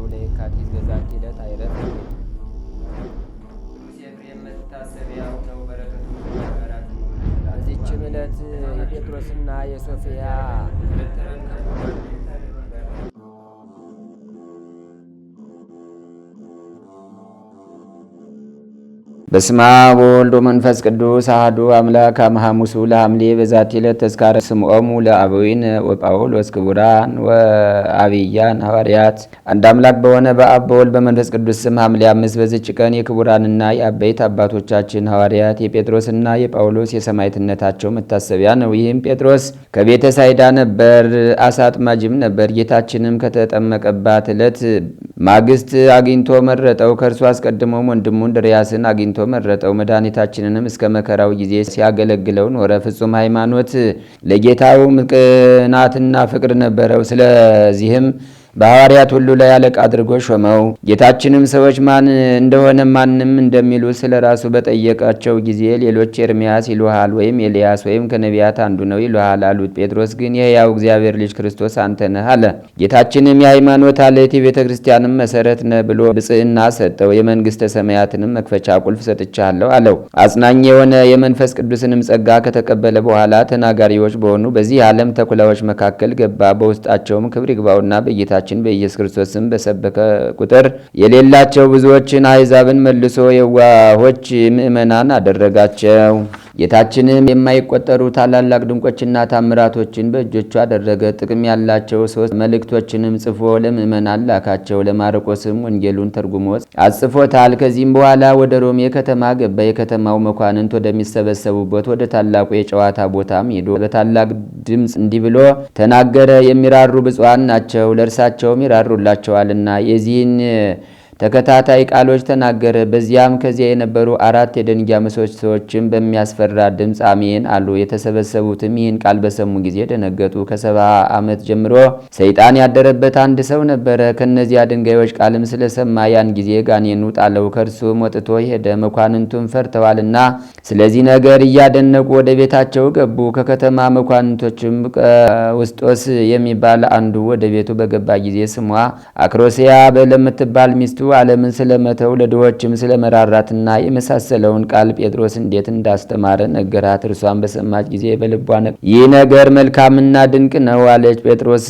ለየካቲት በዛቲ ዕለት አይረፍ። ቅዱስ ኤፍሬም መታሰቢያው ነው። በረከቱ በዚችም ዕለት የጴጥሮስና የሶፊያ በስማ ወልድ ወመንፈስ ቅዱስ አሐዱ አምላክ አመሐሙሱ ለሐምሌ በዛቲ ዕለት ተዝካረ ስምዖሙ ለአበዊነ ወጳውሎስ ክቡራን ወአብያን ሐዋርያት። አንድ አምላክ በሆነ በአብ በወልድ በመንፈስ ቅዱስ ስም ሐምሌ 5 በዚች ቀን የክቡራንና የአበይት አባቶቻችን ሐዋርያት የጴጥሮስና የጳውሎስ የሰማዕትነታቸው መታሰቢያ ነው። ይህም ጴጥሮስ ከቤተ ሳይዳ ነበር፣ አሳ አጥማጅም ነበር። ጌታችንም ከተጠመቀባት ዕለት ማግስት አግኝቶ መረጠው። ከእርሱ አስቀድሞም ወንድሙ እንድርያስን አግኝቶ መረጠው። መድኃኒታችንንም እስከ መከራው ጊዜ ሲያገለግለው ኖረ። ፍጹም ሃይማኖት ለጌታው ቅናትና ፍቅር ነበረው። ስለዚህም በሐዋርያት ሁሉ ላይ አለቃ አድርጎ ሾመው። ጌታችንም ሰዎች ማን እንደሆነ ማንም እንደሚሉ ስለ ራሱ በጠየቃቸው ጊዜ ሌሎች ኤርምያስ ይሉሃል፣ ወይም ኤልያስ ወይም ከነቢያት አንዱ ነው ይሉሃል አሉት። ጴጥሮስ ግን የሕያው እግዚአብሔር ልጅ ክርስቶስ አንተ ነህ አለ። ጌታችንም የሃይማኖት አለት የቤተ ክርስቲያንም መሰረት ነህ ብሎ ብጽዕና ሰጠው። የመንግሥተ ሰማያትንም መክፈቻ ቁልፍ ሰጥቻለሁ አለው። አጽናኝ የሆነ የመንፈስ ቅዱስንም ጸጋ ከተቀበለ በኋላ ተናጋሪዎች በሆኑ በዚህ ዓለም ተኩላዎች መካከል ገባ። በውስጣቸውም ክብር ይግባውና በጌታ በኢየሱስ ክርስቶስ ስም በሰበከ ቁጥር የሌላቸው ብዙዎችን አሕዛብን መልሶ የዋሆች ምእመናን አደረጋቸው። ጌታችንም የማይቆጠሩ ታላላቅ ድንቆችና ታምራቶችን በእጆቹ አደረገ። ጥቅም ያላቸው 3 መልእክቶችንም ጽፎ ለምእመናን ላካቸው። ለማርቆስም ወንጌሉን ተርጉሞ አጽፎታል። ከዚህም በኋላ ወደ ሮሜ ከተማ ገባ። የከተማው መኳንንት ወደሚሰበሰቡበት ወደ ታላቁ የጨዋታ ቦታም ሄዶ በታላቅ ድምፅ እንዲህ ብሎ ተናገረ። የሚራሩ ብፁዓን ናቸው፣ ለእርሳቸውም ይራሩላቸዋልና። የዚህን ተከታታይ ቃሎች ተናገረ። በዚያም ከዚያ የነበሩ 4 የደንጊያ ምሰሶዎችም በሚያስፈራ ድምፅ አሜን አሉ። የተሰበሰቡትም ይህን ቃል በሰሙ ጊዜ ደነገጡ። ከ70 ዓመት ጀምሮ ሰይጣን ያደረበት አንድ ሰው ነበረ። ከነዚያ ድንጋዮች ቃልም ስለሰማ ያን ጊዜ ጋኔኑ ጣለው፣ ከእርሱም ወጥቶ ሄደ። መኳንንቱም ፈርተዋልና ስለዚህ ነገር እያደነቁ ወደ ቤታቸው ገቡ። ከከተማ መኳንንቶችም ቀውስጦስ የሚባል አንዱ ወደ ቤቱ በገባ ጊዜ ስሟ አክሮስያ ለምትባል ሚስቱ ዓለምን ስለመተው ለድሆችም ስለመራራትና የመሳሰለውን ቃል ጴጥሮስ እንዴት እንዳስተማረ ነገራት። እርሷን በሰማች ጊዜ በልቧ ይህ ነገር መልካምና ድንቅ ነው አለች። ጴጥሮስ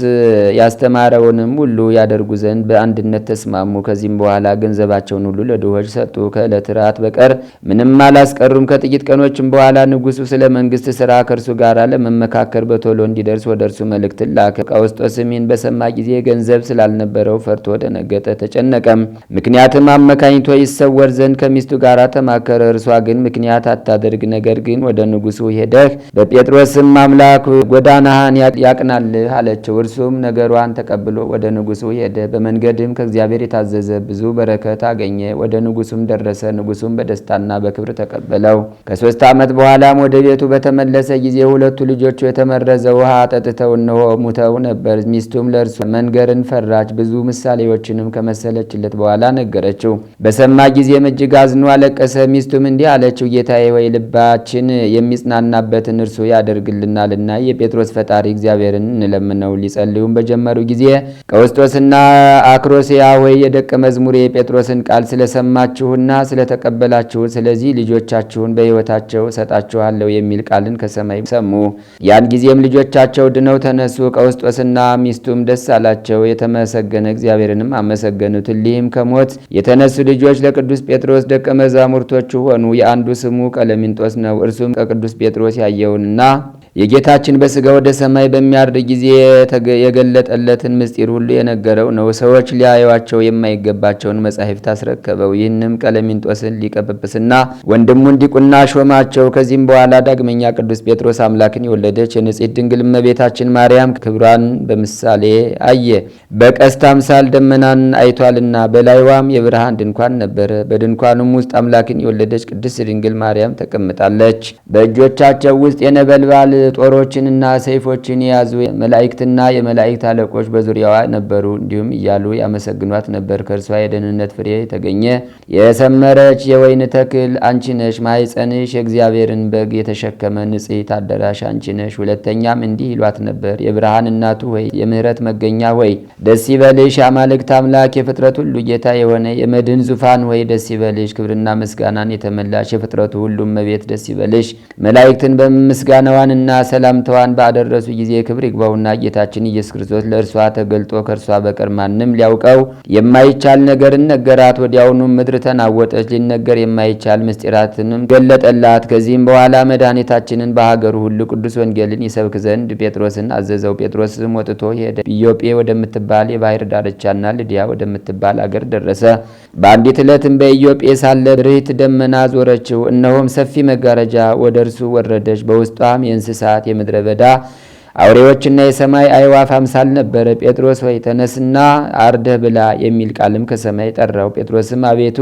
ያስተማረውንም ሁሉ ያደርጉ ዘንድ በአንድነት ተስማሙ። ከዚህም በኋላ ገንዘባቸውን ሁሉ ለድሆች ሰጡ። ከዕለት ራት በቀር ምንም አላስቀሩም። ከጥቂት ቀኖችም በኋላ ንጉሡ ስለ መንግስት ሥራ ከእርሱ ጋር ለመመካከር በቶሎ እንዲደርስ ወደ እርሱ መልእክት ላከ። ቀውስጦስም ይህን በሰማ ጊዜ ገንዘብ ስላልነበረው ፈርቶ ደነገጠ፣ ተጨነቀም። ምክንያትም አመካኝቶ ይሰወር ዘንድ ከሚስቱ ጋር ተማከረ። እርሷ ግን ምክንያት አታደርግ፣ ነገር ግን ወደ ንጉሡ ሄደህ በጴጥሮስም አምላክ ጎዳናህን ያቅናልህ አለችው። እርሱም ነገሯን ተቀብሎ ወደ ንጉሡ ሄደ። በመንገድም ከእግዚአብሔር የታዘዘ ብዙ በረከት አገኘ። ወደ ንጉሡም ደረሰ። ንጉሡም በደስታና በክብር ተቀበለው። ከ3 ዓመት በኋላም ወደ ቤቱ በተመለሰ ጊዜ 2 ልጆቹ የተመረዘ ውሃ ጠጥተው እነሆ ሙተው ነበር። ሚስቱም ለእርሱ መንገርን ፈራች። ብዙ ምሳሌዎችንም ከመሰለችለት በኋላ ነገረችው። በሰማ ጊዜም እጅግ አዝኖ አለቀሰ። ሚስቱም እንዲህ አለችው፣ ጌታዬ ወይ ልባችን የሚጽናናበትን እርሱ ያደርግልናልና የጴጥሮስ ፈጣሪ እግዚአብሔርን እንለምነው። ሊጸልዩም በጀመሩ ጊዜ ቀውስጦስና አክሮስያ ወይ የደቀ መዝሙር የጴጥሮስን ቃል ስለሰማችሁና ስለተቀበላችሁ ስለዚህ ልጆቻችሁን በሕይወታቸው እሰጣችኋለሁ የሚል ቃልን ከሰማይ ሰሙ። ያን ጊዜም ልጆቻቸው ድነው ተነሱ። ቀውስጦስና ሚስቱም ደስ አላቸው፣ የተመሰገነ እግዚአብሔርንም አመሰገኑት። እሊህም ከሞት የተነሱ ልጆች ለቅዱስ ጴጥሮስ ደቀ መዛሙርቶቹ ሆኑ። የአንዱ ስሙ ቀለሚንጦስ ነው። እርሱም ከቅዱስ ጴጥሮስ ያየውንና የጌታችን በሥጋ ወደ ሰማይ በሚያርግ ጊዜ የገለጠለትን ምስጢር ሁሉ የነገረው ነው። ሰዎች ሊያዩዋቸው የማይገባቸውን መጻሕፍት አስረከበው። ይህንም ቀለሚንጦስን ሊቀ ጵጵስና ወንድሙን ዲቁና ሾማቸው። ከዚህም በኋላ ዳግመኛ ቅዱስ ጴጥሮስ አምላክን የወለደች የንጽሕት ድንግል እመቤታችን ማርያም ክብሯን በምሳሌ አየ። በቀስት አምሳል ደመናን አይቷልና በላይዋም የብርሃን ድንኳን ነበረ። በድንኳኑም ውስጥ አምላክን የወለደች ቅድስት ድንግል ማርያም ተቀምጣለች። በእጆቻቸው ውስጥ የነበልባል ጦሮችንና ሰይፎችን የያዙ መላእክትና የመላእክት አለቆች በዙሪያዋ ነበሩ። እንዲሁም እያሉ ያመሰግኗት ነበር። ከእርሷ የደህንነት ፍሬ የተገኘ የሰመረች የወይን ተክል አንቺ ነሽ። ማኅፀንሽ የእግዚአብሔርን በግ የተሸከመ ንጽሕት አዳራሽ አንቺ ነሽ። ሁለተኛም እንዲህ ይሏት ነበር፣ የብርሃን እናቱ ሆይ፣ የምሕረት መገኛ ሆይ ደስ ይበልሽ። የአማልክት አምላክ የፍጥረት ሁሉ ጌታ የሆነ የመድህን ዙፋን ሆይ ደስ ይበልሽ። ክብርና ምስጋናን የተመላሽ የፍጥረቱ ሁሉም እመቤት ደስ ይበልሽ። መላእክትን በምስጋናዋንና ሰላምታዋን ባደረሱ ጊዜ ክብር ይግባውና ጌታችን ኢየሱስ ክርስቶስ ለእርሷ ተገልጦ ከእርሷ በቀር ማንም ሊያውቀው የማይቻል ነገርን ነገራት። ወዲያውኑም ምድር ተናወጠች፣ ሊነገር የማይቻል ምስጢራትንም ገለጠላት። ከዚህም በኋላ መድኃኒታችንን በሀገሩ ሁሉ ቅዱስ ወንጌልን ይሰብክ ዘንድ ጴጥሮስን አዘዘው። ጴጥሮስም ወጥቶ ሄደ። ኢዮጴ ወደምትባል የባህር ዳርቻና ልዲያ ወደምትባል አገር ደረሰ። በአንዲት ዕለትም በኢዮጴ ሳለ ብርህት ደመና ዞረችው። እነሆም ሰፊ መጋረጃ ወደ እርሱ ወረደች። በውስጧም የእንስሳት የምድረ በዳ አውሬዎችና የሰማይ አዕዋፍ አምሳል ነበረ። ጴጥሮስ ሆይ ተነስና አርደህ ብላ የሚል ቃልም ከሰማይ ጠራው። ጴጥሮስም አቤቱ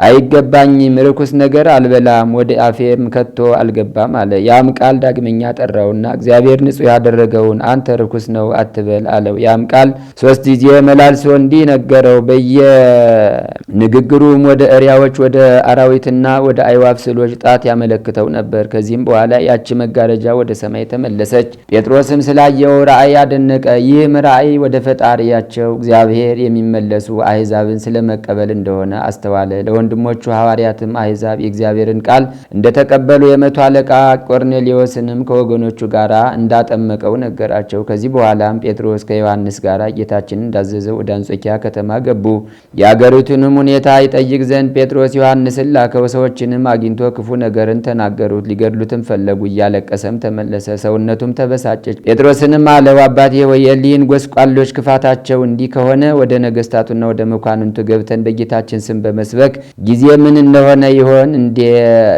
አይገባኝም፣ ርኩስ ነገር አልበላም፣ ወደ አፌም ከቶ አልገባም አለ። ያም ቃል ዳግመኛ ጠራውና እግዚአብሔር ንጹሕ ያደረገውን አንተ ርኩስ ነው አትበል አለው። ያም ቃል 3 ጊዜ መላልሶ እንዲህ ነገረው። በየንግግሩም ወደ እሪያዎች፣ ወደ አራዊትና ወደ አዕዋፍ ስዕሎች ጣት ያመለክተው ነበር። ከዚህም በኋላ ያቺ መጋረጃ ወደ ሰማይ ተመለሰች። ጴጥሮስም ስላየው ራእይ አደነቀ። ይህም ራእይ ወደ ፈጣሪያቸው እግዚአብሔር የሚመለሱ አሕዛብን ስለመቀበል እንደሆነ አስተዋለ። ለወንድሞቹ ሐዋርያትም አሕዛብ የእግዚአብሔርን ቃል እንደተቀበሉ የመቶ አለቃ ቆርኔሌዎስንም ከወገኖቹ ጋር እንዳጠመቀው ነገራቸው። ከዚህ በኋላም ጴጥሮስ ከዮሐንስ ጋር ጌታችን እንዳዘዘው ወደ አንጾኪያ ከተማ ገቡ። የአገሪቱንም ሁኔታ ይጠይቅ ዘንድ ጴጥሮስ ዮሐንስን ላከው። ሰዎችንም አግኝቶ ክፉ ነገርን ተናገሩት፣ ሊገድሉትም ፈለጉ። እያለቀሰም ተመለሰ፣ ሰውነቱም ተበሳጨች። ጴጥሮስንም አለው፣ አባቴ ሆይ የሊህን ጎስቋሎች ክፋታቸው እንዲህ ከሆነ ወደ ነገስታቱና ወደ መኳንንቱ ገብተን በጌታችን ስም በመስበክ ጊዜ ምን እንደሆነ ይሆን?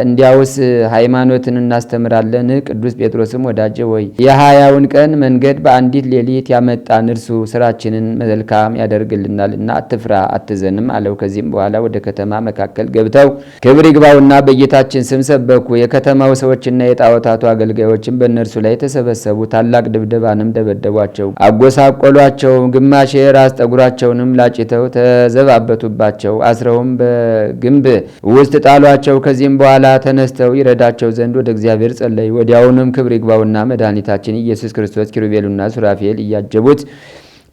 እንዲያውስ ሃይማኖትን እናስተምራለን። ቅዱስ ጴጥሮስም ወዳጄ ሆይ የ20ውን ቀን መንገድ በአንዲት ሌሊት ያመጣን እርሱ ስራችንን መልካም ያደርግልናልና አትፍራ አትዘንም አለው። ከዚህም በኋላ ወደ ከተማ መካከል ገብተው ክብር ይግባውና በጌታችን ስም ሰበኩ። የከተማው ሰዎችና የጣዖታቱ አገልጋዮችን በእነርሱ ላይ ተሰበሰቡ። ታላቅ ድብደባንም ደበደቧቸው፣ አጎሳቆሏቸው። ግማሽ የራስ ጠጉራቸውንም ላጭተው ተዘባበቱባቸው፣ አስረውም በግንብ ውስጥ ጣሏቸው። ከዚህም በኋላ ተነስተው ይረዳቸው ዘንድ ወደ እግዚአብሔር ጸለዩ። ወዲያውኑም ክብር ይግባውና መድኃኒታችን ኢየሱስ ክርስቶስ ኪሩቤሉና ሱራፌል እያጀቡት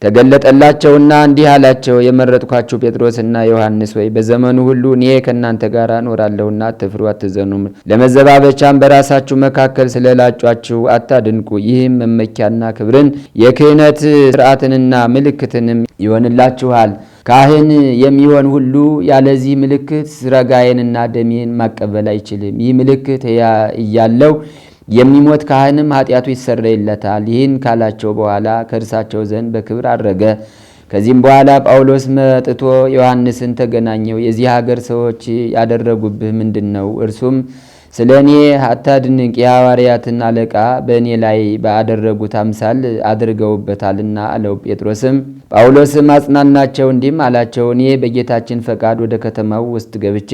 ተገለጠላቸውና እንዲህ አላቸው፣ የመረጥኳችሁ ጴጥሮስና ዮሐንስ ወይ በዘመኑ ሁሉ እኔ ከእናንተ ጋር እኖራለሁና አትፍሩ አትዘኑም። ለመዘባበቻም በራሳችሁ መካከል ስለላጯችሁ አታድንቁ። ይህም መመኪያና ክብርን የክህነት ስርዓትንና ምልክትንም ይሆንላችኋል። ካህን የሚሆን ሁሉ ያለዚህ ምልክት ስጋዬንና ደሜን ማቀበል አይችልም። ይህ ምልክት እያለው የሚሞት ካህንም ኃጢአቱ ይሰረይለታል። ይህን ካላቸው በኋላ ከእርሳቸው ዘንድ በክብር አረገ። ከዚህም በኋላ ጳውሎስ መጥቶ ዮሐንስን ተገናኘው። የዚህ ሀገር ሰዎች ያደረጉብህ ምንድን ነው? እርሱም ስለ እኔ አታድንቅ፣ የሐዋርያትን አለቃ በእኔ ላይ ባደረጉት አምሳል አድርገውበታልና አለው። ጳውሎስም አጽናናቸው፣ እንዲህም አላቸው፣ እኔ በጌታችን ፈቃድ ወደ ከተማው ውስጥ ገብቼ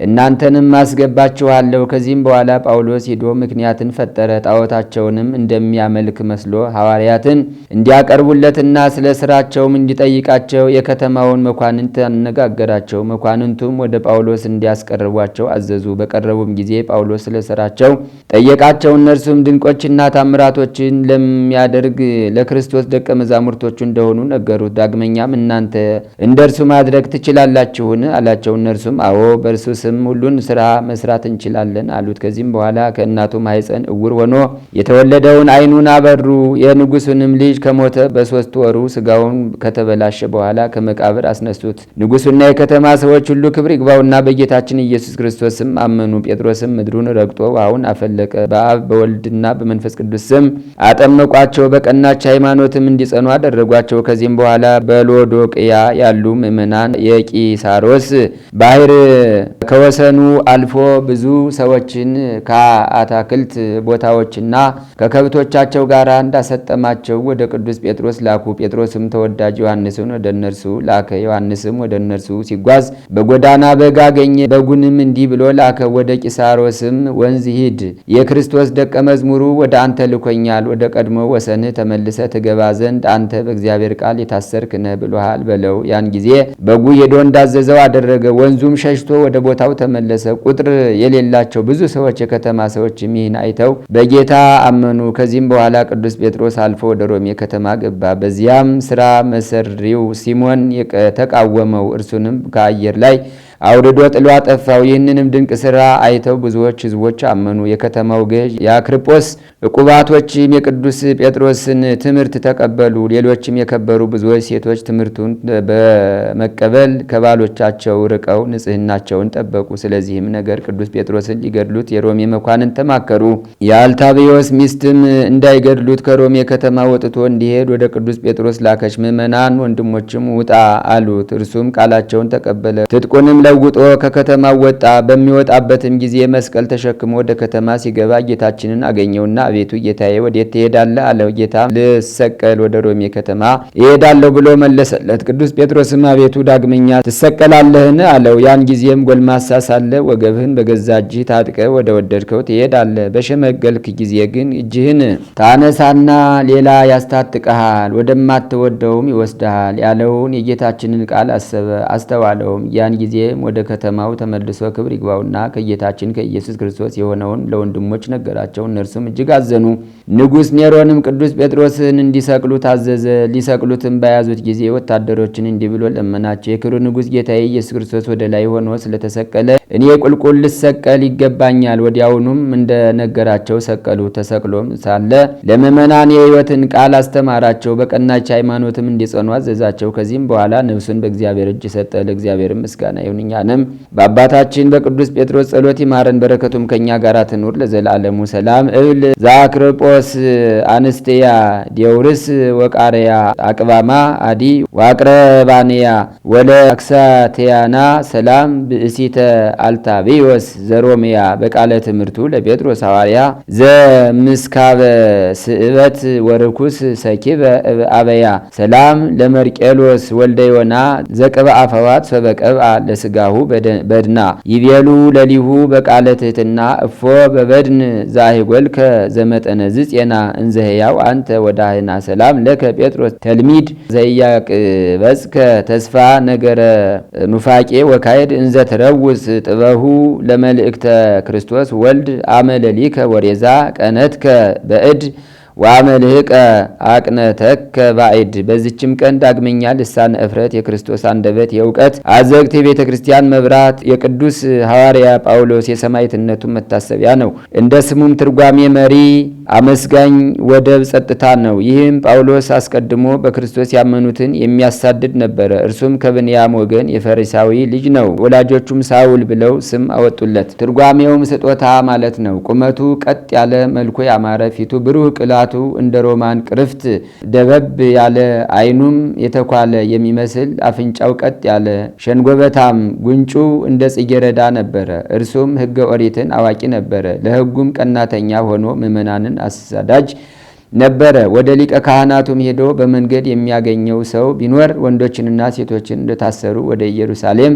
እናንተንም አስገባችኋለሁ። ከዚህም በኋላ ጳውሎስ ሄዶ ምክንያትን ፈጠረ። ጣዖታቸውንም እንደሚያመልክ መስሎ ሐዋርያትን እንዲያቀርቡለትና ስለ ስራቸውም እንዲጠይቃቸው የከተማውን መኳንንት አነጋገራቸው። መኳንንቱም ወደ ጳውሎስ እንዲያስቀርቧቸው አዘዙ። በቀረቡም ጊዜ ጳውሎስ ስለ ስራቸው ጠየቃቸው። እነርሱም ድንቆችና ታምራቶችን ለሚያደርግ ለክርስቶስ ደቀ መዛሙርቶቹ እንደሆኑ ነገሩት። ዳግመኛም እናንተ እንደ እርሱ ማድረግ ትችላላችሁን አላቸው። እነርሱም አዎ፣ በእርሱ ስም ሁሉን ስራ መስራት እንችላለን አሉት። ከዚህም በኋላ ከእናቱ ማኅፀን እውር ሆኖ የተወለደውን ዓይኑን አበሩ። የንጉሱንም ልጅ ከሞተ በ3 ወሩ ስጋውን ከተበላሸ በኋላ ከመቃብር አስነሱት። ንጉሱና የከተማ ሰዎች ሁሉ ክብር ይግባውና በጌታችን ኢየሱስ ክርስቶስ ስም አመኑ። ጴጥሮስም ምድሩን ረግጦ ውሃውን አፈለቀ። በአብ በወልድና በመንፈስ ቅዱስ ስም አጠመቋቸው። በቀናች ሃይማኖትም እንዲጸኑ አደረጓቸው። ከዚህም በኋላ በሎዶቅያ ያሉ ምዕመናን የቂሳሮስ ባህር ከወሰኑ አልፎ ብዙ ሰዎችን ከአታክልት ቦታዎችና ከከብቶቻቸው ጋር እንዳሰጠማቸው ወደ ቅዱስ ጴጥሮስ ላኩ። ጴጥሮስም ተወዳጅ ዮሐንስን ወደ እነርሱ ላከ። ዮሐንስም ወደ እነርሱ ሲጓዝ በጎዳና በግ አገኘ። በጉንም እንዲህ ብሎ ላከ፣ ወደ ቂሳሮስ ጴጥሮስም ወንዝ ሂድ፣ የክርስቶስ ደቀ መዝሙሩ ወደ አንተ ልኮኛል። ወደ ቀድሞ ወሰንህ ተመልሰ ትገባ ዘንድ አንተ በእግዚአብሔር ቃል የታሰርክ ነህ ብሎሃል በለው። ያን ጊዜ በጉ ሄዶ እንዳዘዘው አደረገ። ወንዙም ሸሽቶ ወደ ቦታው ተመለሰ። ቁጥር የሌላቸው ብዙ ሰዎች፣ የከተማ ሰዎችም ይህን አይተው በጌታ አመኑ። ከዚህም በኋላ ቅዱስ ጴጥሮስ አልፎ ወደ ሮሜ ከተማ ገባ። በዚያም ስራ መሰሪው ሲሞን ተቃወመው። እርሱንም ከአየር ላይ አውርዶ ጥሎ አጠፋው። ይህንንም ድንቅ ስራ አይተው ብዙዎች ሕዝቦች አመኑ። የከተማው ገዥ የአክርጶስ ዕቁባቶችም የቅዱስ ጴጥሮስን ትምህርት ተቀበሉ። ሌሎችም የከበሩ ብዙዎች ሴቶች ትምህርቱን በመቀበል ከባሎቻቸው ርቀው ንጽሕናቸውን ጠበቁ። ስለዚህም ነገር ቅዱስ ጴጥሮስን ሊገድሉት የሮሜ መኳንን ተማከሩ። የአልታብዮስ ሚስትም እንዳይገድሉት ከሮሜ ከተማ ወጥቶ እንዲሄድ ወደ ቅዱስ ጴጥሮስ ላከች። ምዕመናን ወንድሞችም ውጣ አሉት። እርሱም ቃላቸውን ተቀበለ። ትጥቁንም ለውጦ ከከተማው ወጣ። በሚወጣበትም ጊዜ መስቀል ተሸክሞ ወደ ከተማ ሲገባ ጌታችንን አገኘውና አቤቱ ጌታዬ ወዴት ትሄዳለህ? አለው። ጌታም ልሰቀል ወደ ሮሜ ከተማ እሄዳለሁ ብሎ መለሰለት። ቅዱስ ጴጥሮስም አቤቱ ዳግመኛ ትሰቀላለህን? አለው። ያን ጊዜም ጎልማሳ ሳለ ወገብህን በገዛ እጅህ ታጥቀ ወደ ወደድከው ትሄዳለህ፣ በሸመገልክ ጊዜ ግን እጅህን ታነሳና ሌላ ያስታጥቀሃል፣ ወደማትወደውም ይወስድሃል ያለውን የጌታችንን ቃል አሰበ አስተዋለውም። ያን ጊዜ ወደ ከተማው ተመልሶ ክብር ይግባውና ከጌታችን ከኢየሱስ ክርስቶስ የሆነውን ለወንድሞች ነገራቸው። እነርሱም እጅግ አዘኑ። ንጉሥ ኔሮንም ቅዱስ ጴጥሮስን እንዲሰቅሉ ታዘዘ። ሊሰቅሉትም በያዙት ጊዜ ወታደሮችን እንዲህ ብሎ ለመናቸው። የክብር ንጉሥ ጌታዬ ኢየሱስ ክርስቶስ ወደ ላይ ሆኖ ስለተሰቀለ እኔ ቁልቁል ልሰቀል ይገባኛል። ወዲያውኑም እንደነገራቸው ሰቀሉ። ተሰቅሎም ሳለ ለምዕመናን የሕይወትን ቃል አስተማራቸው። በቀናች ሃይማኖትም እንዲጸኑ አዘዛቸው። ከዚህም በኋላ ነፍሱን በእግዚአብሔር እጅ ሰጠ። ለእግዚአብሔር ምስጋና ይሁን። እኛንም በአባታችን በቅዱስ ጴጥሮስ ጸሎት ይማረን፣ በረከቱም ከእኛ ጋር ትኑር ለዘላለሙ። ሰላም እብል ዘአክርጶስ አንስቴያ ዲዮርስ ወቃርያ አቅባማ አዲ ዋቅረባንያ ወለ አክሳቴያና ሰላም ብእሲተ አልታቢዮስ ዘሮሚያ። በቃለ ትምህርቱ ለጴጥሮስ ሐዋርያ ዘምስካበ ስእበት ወርኩስ ሰኪበ አበያ ሰላም ለመርቄሎስ ወልደ ዮና ዘቅብአ ፈዋት ሰበቀብአ ለስጋሁ በድና ይቤሉ ለሊሁ በቃለ ትሕትና እፎ በበድን ዛሂጎልከ ዘመጠነዝ ጼና እንዘህያው አንተ ወዳህና ሰላም ለከ ጴጥሮስ ተልሚድ ዘያቅበጽከ ተስፋ ነገረ ኑፋቄ ወካይድ እንዘ ተረውስ ጥበሁ ለመልእክተ ክርስቶስ ወልድ አመለሊከ ወሬዛ ቀነትከ በእድ ወአመልህቀ አቅነተከ ባዕድ። በዚችም ቀን ዳግመኛ ልሳነ እፍረት የክርስቶስ አንደበት የእውቀት አዘግት የቤተ ክርስቲያን መብራት የቅዱስ ሐዋርያ ጳውሎስ የሰማዕትነቱ መታሰቢያ ነው። እንደ ስሙም ትርጓሜ መሪ አመስጋኝ ወደብ ጸጥታ ነው። ይህም ጳውሎስ አስቀድሞ በክርስቶስ ያመኑትን የሚያሳድድ ነበረ። እርሱም ከብንያም ወገን የፈሪሳዊ ልጅ ነው። ወላጆቹም ሳውል ብለው ስም አወጡለት። ትርጓሜውም ስጦታ ማለት ነው። ቁመቱ ቀጥ ያለ፣ መልኩ ያማረ፣ ፊቱ ብሩህ፣ ቅላቱ እንደ ሮማን ቅርፍት ደበብ ያለ፣ ዓይኑም የተኳለ የሚመስል፣ አፍንጫው ቀጥ ያለ፣ ሸንጎበታም፣ ጉንጩ እንደ ጽጌረዳ ነበረ። እርሱም ሕገ ኦሪትን አዋቂ ነበረ። ለሕጉም ቀናተኛ ሆኖ ምዕመናንን አሳዳጅ ነበረ። ወደ ሊቀ ካህናቱም ሄዶ በመንገድ የሚያገኘው ሰው ቢኖር ወንዶችንና ሴቶችን እንደታሰሩ ወደ ኢየሩሳሌም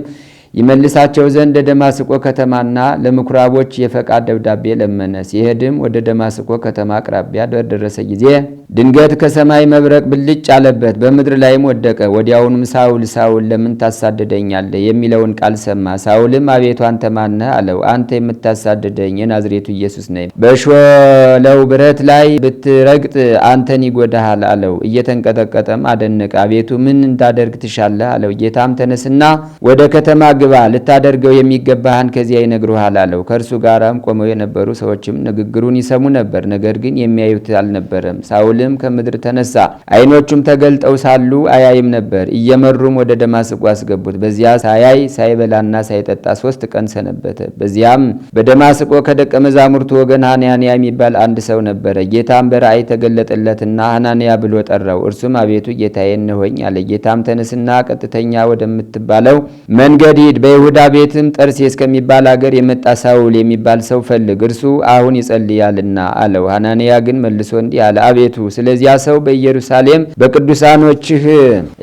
ይመልሳቸው ዘንድ ደማስቆ ከተማና ለምኩራቦች የፈቃድ ደብዳቤ ለመነ። ሲሄድም ወደ ደማስቆ ከተማ አቅራቢያ በደረሰ ጊዜ ድንገት ከሰማይ መብረቅ ብልጭ አለበት፣ በምድር ላይም ወደቀ። ወዲያውኑም ሳውል ሳውል ለምን ታሳድደኛለህ? የሚለውን ቃል ሰማ። ሳውልም አቤቱ አንተ ማነህ? አለው። አንተ የምታሳድደኝ የናዝሬቱ ኢየሱስ ነኝ። በሾለው ብረት ላይ ብትረግጥ አንተን ይጎዳሃል አለው። እየተንቀጠቀጠም አደነቀ። አቤቱ ምን እንዳደርግ ትሻለህ? አለው። ጌታም ተነስና ወደ ከተማ ግባ፣ ልታደርገው የሚገባህን ከዚያ ይነግሩሃል አለው። ከእርሱ ጋራም ቆመው የነበሩ ሰዎችም ንግግሩን ይሰሙ ነበር፣ ነገር ግን የሚያዩት አልነበረም። ሳውልም ከምድር ተነሳ፣ ዓይኖቹም ተገልጠው ሳሉ አያይም ነበር። እየመሩም ወደ ደማስቆ አስገቡት። በዚያ ሳያይ ሳይበላና ሳይጠጣ 3 ቀን ሰነበተ። በዚያም በደማስቆ ከደቀ መዛሙርቱ ወገን ሐናንያ የሚባል አንድ ሰው ነበረ። ጌታም በራእይ ተገለጠለትና ሐናንያ ብሎ ጠራው። እርሱም አቤቱ ጌታዬ እነሆኝ አለ። ጌታም ተነስና ቀጥተኛ ወደምትባለው መንገድ ሂድ፣ በይሁዳ ቤትም ጠርሴስ ከሚባል አገር የመጣ ሳውል የሚባል ሰው ፈልግ፣ እርሱ አሁን ይጸልያልና አለው። ሐናንያ ግን መልሶ እንዲህ አለ፣ አቤቱ ስለዚያ ሰው በኢየሩሳሌም በቅዱሳኖችህ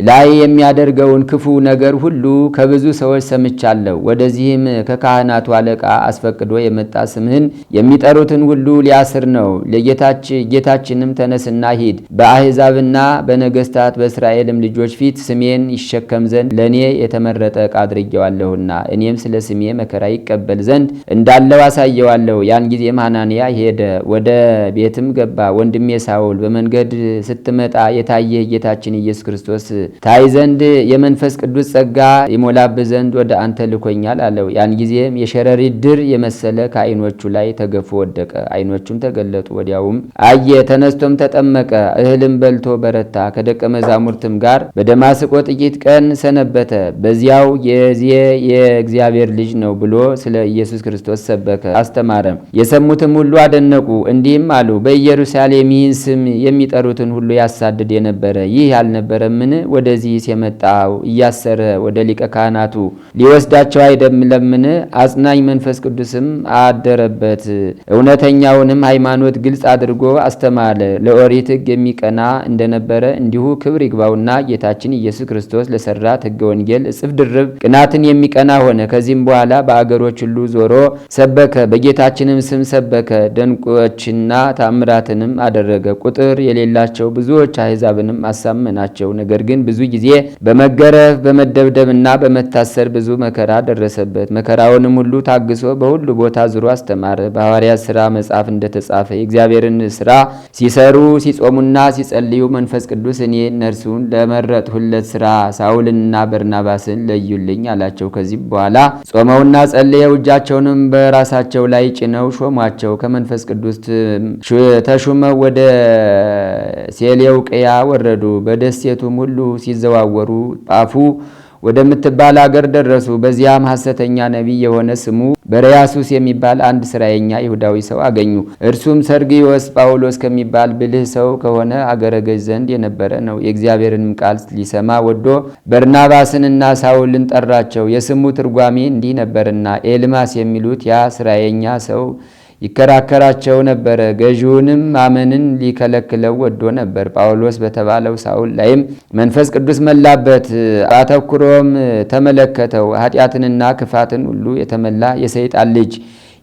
ላይ የሚያደርገውን ክፉ ነገር ሁሉ ከብዙ ሰዎች ሰምቻለሁ። ወደዚህም ከካህናቱ አለቃ አስፈቅዶ የመጣ ስምህን የሚጠሩትን ሁሉ ሊያስር ነው። ጌታችንም ተነስና ሂድ፣ በአሕዛብና በነገስታት በእስራኤልም ልጆች ፊት ስሜን ይሸከም ዘንድ ለእኔ የተመረጠ ዕቃ አድርጌዋለሁና እኔም ስለ ስሜ መከራ ይቀበል ዘንድ እንዳለው አሳየዋለሁ። ያን ጊዜም ሐናንያ ሄደ፣ ወደ ቤትም ገባ። ወንድሜ ሳውል በመንገድ ስትመጣ የታየህ ጌታችን ኢየሱስ ክርስቶስ ታይ ዘንድ የመንፈስ ቅዱስ ጸጋ ይሞላብህ ዘንድ ወደ አንተ ልኮኛል አለው። ያን ጊዜም የሸረሪት ድር የመሰለ ከዓይኖቹ ላይ ተገፎ ወደቀ። ዓይኖቹም ተገለጡ። ወዲያውም አየ። ተነስቶም ተጠመቀ። እህልም በልቶ በረታ። ከደቀ መዛሙርትም ጋር በደማስቆ ጥቂት ቀን ሰነበተ። በዚያው የዚህ የእግዚአብሔር ልጅ ነው ብሎ ስለ ኢየሱስ ክርስቶስ ሰበከ፣ አስተማረ። የሰሙትም ሁሉ አደነቁ፣ እንዲህም አሉ፣ በኢየሩሳሌም ይህን ስም የሚጠሩትን ሁሉ ያሳድድ የነበረ ይህ ያልነበረምን? ወደዚህስ የመጣው እያሰረ ወደ ሊቀ ካህናቱ ሊወስዳቸው አይደለምን? አጽናኝ መንፈስ ቅዱስም አደረበት። እውነተኛውንም ሃይማኖት ግልጽ አድርጎ አስተማረ። ለኦሪት ሕግ የሚቀና እንደነበረ እንዲሁ ክብር ይግባውና ጌታችን ኢየሱስ ክርስቶስ ለሰራት ሕገ ወንጌል እጽፍ ድርብ ቅናትን የሚቀና ሆነ። ከዚህም በኋላ በአገሮች ሁሉ ዞሮ ሰበከ። በጌታችንም ስም ሰበከ። ድንቆችና ታምራትንም አደረገ። ቁጥር የሌላቸው ብዙዎች አሕዛብንም አሳመናቸው። ነገር ግን ብዙ ጊዜ በመገረፍ በመደብደብና በመታሰር ብዙ መከራ ደረሰበት። መከራውንም ሁሉ ታግሶ በሁሉ ቦታ ዙሮ አስተማረ። በሐዋርያት ሥራ መጽሐፍ እንደተጻፈ የእግዚአብሔርን ሥራ ሲሰሩ ሲጾሙና ሲጸልዩ መንፈስ ቅዱስ እኔ እነርሱን ለመረጥሁለት ሥራ ሳውልንና በርናባስን ለዩልኝ አላቸው። ከዚህ በኋላ ጾመውና ጸልየው እጃቸውንም በራሳቸው ላይ ጭነው ሾሟቸው። ከመንፈስ ቅዱስ ተሹመው ወደ ሴሌውቅያ ወረዱ። በደሴቱም ሁሉ ሲዘዋወሩ ጳፉ ወደምትባል አገር ደረሱ። በዚያም ሐሰተኛ ነቢይ የሆነ ስሙ በርያሱስ የሚባል አንድ ስራየኛ ይሁዳዊ ሰው አገኙ። እርሱም ሰርግዮስ ጳውሎስ ከሚባል ብልህ ሰው ከሆነ አገረ ገዥ ዘንድ የነበረ ነው። የእግዚአብሔርንም ቃል ሊሰማ ወዶ በርናባስንና ሳውልን ጠራቸው። የስሙ ትርጓሜ እንዲህ ነበርና ኤልማስ የሚሉት ያ ስራየኛ ሰው ይከራከራቸው ነበረ። ገዢውንም ማመንን ሊከለክለው ወዶ ነበር። ጳውሎስ በተባለው ሳውል ላይም መንፈስ ቅዱስ መላበት። አተኩሮም ተመለከተው። ኃጢአትንና ክፋትን ሁሉ የተመላ የሰይጣን ልጅ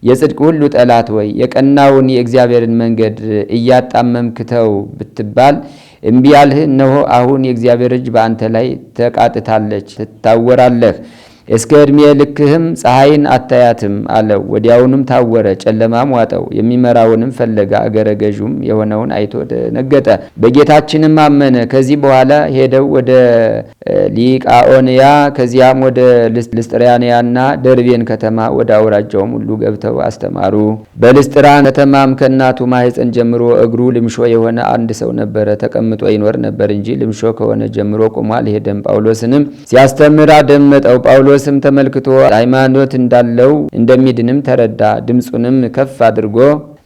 የጽድቅ ሁሉ ጠላት ወይ የቀናውን የእግዚአብሔርን መንገድ እያጣመምክተው ብትባል እምቢ ያልህ፣ እነሆ አሁን የእግዚአብሔር እጅ በአንተ ላይ ተቃጥታለች፣ ትታወራለህ። እስከ ዕድሜ ልክህም ፀሐይን አታያትም አለው። ወዲያውንም ታወረ፣ ጨለማም ዋጠው። የሚመራውንም ፈለገ። አገረ ገዡም የሆነውን አይቶ ደነገጠ፣ በጌታችንም አመነ። ከዚህ በኋላ ሄደው ወደ ሊቃኦንያ ከዚያም ወደ ልስጥራንያና ደርቤን ከተማ ወደ አውራጃውም ሁሉ ገብተው አስተማሩ። በልስጥራን ከተማም ከእናቱ ማኅፀን ጀምሮ እግሩ ልምሾ የሆነ አንድ ሰው ነበረ። ተቀምጦ ይኖር ነበር እንጂ ልምሾ ከሆነ ጀምሮ ቆሞ አልሄደም። ጳውሎስንም ሲያስተምር አደመጠው። ጳውሎስም ተመልክቶ ሃይማኖት እንዳለው እንደሚድንም ተረዳ። ድምፁንም ከፍ አድርጎ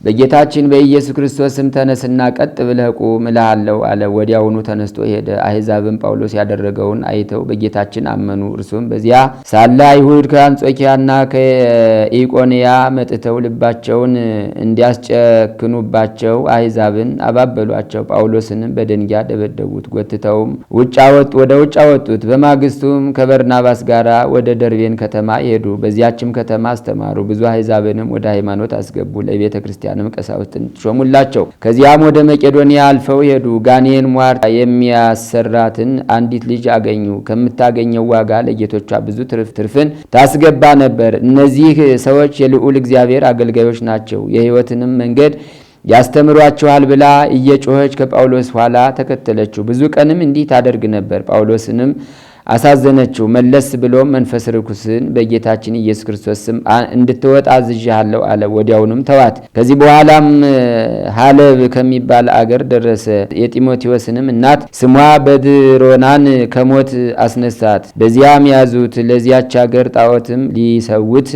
በጌታችን በኢየሱስ ክርስቶስ ስም ተነስና ቀጥ ብለህ ቁም እልሃለሁ አለ። ወዲያውኑ ተነስቶ ሄደ። አሕዛብም ጳውሎስ ያደረገውን አይተው በጌታችን አመኑ። እርሱም በዚያ ሳለ አይሁድ ከአንጾኪያና ከኢቆንያ መጥተው ልባቸውን እንዲያስጨክኑባቸው አሕዛብን አባበሏቸው። ጳውሎስንም በደንጊያ ደበደቡት፣ ጎትተውም ወደ ውጭ አወጡት። በማግስቱም ከበርናባስ ጋር ወደ ደርቤን ከተማ ሄዱ። በዚያችም ከተማ አስተማሩ። ብዙ አሕዛብንም ወደ ሃይማኖት አስገቡ። ለቤተ ክርስቲያን ቀሳውስትን ሾሙላቸው። ከዚያም ወደ መቄዶንያ አልፈው ሄዱ። ጋኔን ሟር የሚያሰራትን አንዲት ልጅ አገኙ። ከምታገኘው ዋጋ ለጌቶቿ ብዙ ትርፍን ታስገባ ነበር። እነዚህ ሰዎች የልዑል እግዚአብሔር አገልጋዮች ናቸው፣ የሕይወትንም መንገድ ያስተምሯቸዋል ብላ እየጮኸች ከጳውሎስ ኋላ ተከተለችው። ብዙ ቀንም እንዲህ ታደርግ ነበር። ጳውሎስንም አሳዘነችው። መለስ ብሎም መንፈስ ርኩስን በጌታችን ኢየሱስ ክርስቶስ ስም እንድትወጣ አዝዣለሁ አለ። ወዲያውንም ተዋት። ከዚህ በኋላም ሀለብ ከሚባል አገር ደረሰ። የጢሞቴዎስንም እናት ስሟ በድሮናን ከሞት አስነሳት። በዚያም ያዙት። ለዚያች አገር ጣዖትም ሊሰውት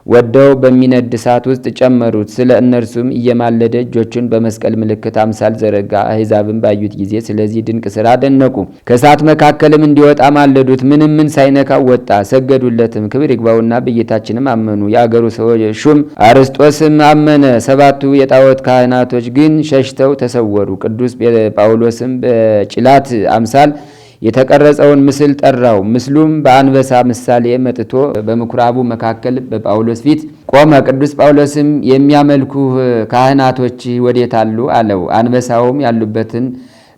ወደው በሚነድ እሳት ውስጥ ጨመሩት። ስለ እነርሱም እየማለደ እጆቹን በመስቀል ምልክት አምሳል ዘረጋ። አሕዛብን ባዩት ጊዜ ስለዚህ ድንቅ ሥራ አደነቁ። ከእሳት መካከልም እንዲወጣ ማለዱት። ምንም ምን ሳይነካው ወጣ። ሰገዱለትም። ክብር ይግባውና በጌታችንም አመኑ። የአገሩ ሰዎች ሹም አርስጦስም አመነ። ሰባቱ የጣዖት ካህናቶች ግን ሸሽተው ተሰወሩ። ቅዱስ ጳውሎስም በጭላት አምሳል የተቀረጸውን ምስል ጠራው። ምስሉም በአንበሳ ምሳሌ መጥቶ በምኩራቡ መካከል በጳውሎስ ፊት ቆመ። ቅዱስ ጳውሎስም የሚያመልኩህ ካህናቶች ወዴት አሉ አለው። አንበሳውም ያሉበትን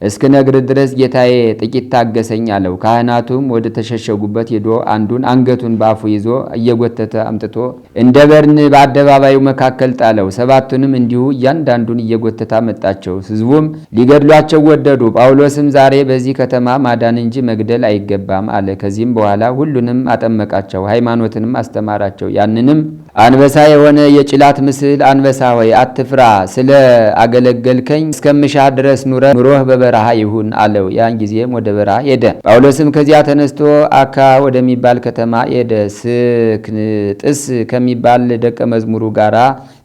እስክነግር ድረስ ጌታዬ ጥቂት ታገሰኝ አለው። ካህናቱም ወደ ተሸሸጉበት ሄዶ አንዱን አንገቱን ባፉ ይዞ እየጎተተ አምጥቶ እንደ በርን በአደባባዩ መካከል ጣለው። ሰባቱንም እንዲሁ እያንዳንዱን እየጎተተ አመጣቸው። ሕዝቡም ሊገድሏቸው ወደዱ። ጳውሎስም ዛሬ በዚህ ከተማ ማዳን እንጂ መግደል አይገባም አለ። ከዚህም በኋላ ሁሉንም አጠመቃቸው፣ ሃይማኖትንም አስተማራቸው። ያንንም አንበሳ የሆነ የጭላት ምስል አንበሳ ሆይ አትፍራ፣ ስለ አገለገልከኝ እስከምሻ ድረስ ኑሮህ በበረሃ ይሁን አለው። ያን ጊዜም ወደ በረሃ ሄደ። ጳውሎስም ከዚያ ተነስቶ አካ ወደሚባል ከተማ ሄደ። ስክንጥስ ከሚባል ደቀ መዝሙሩ ጋራ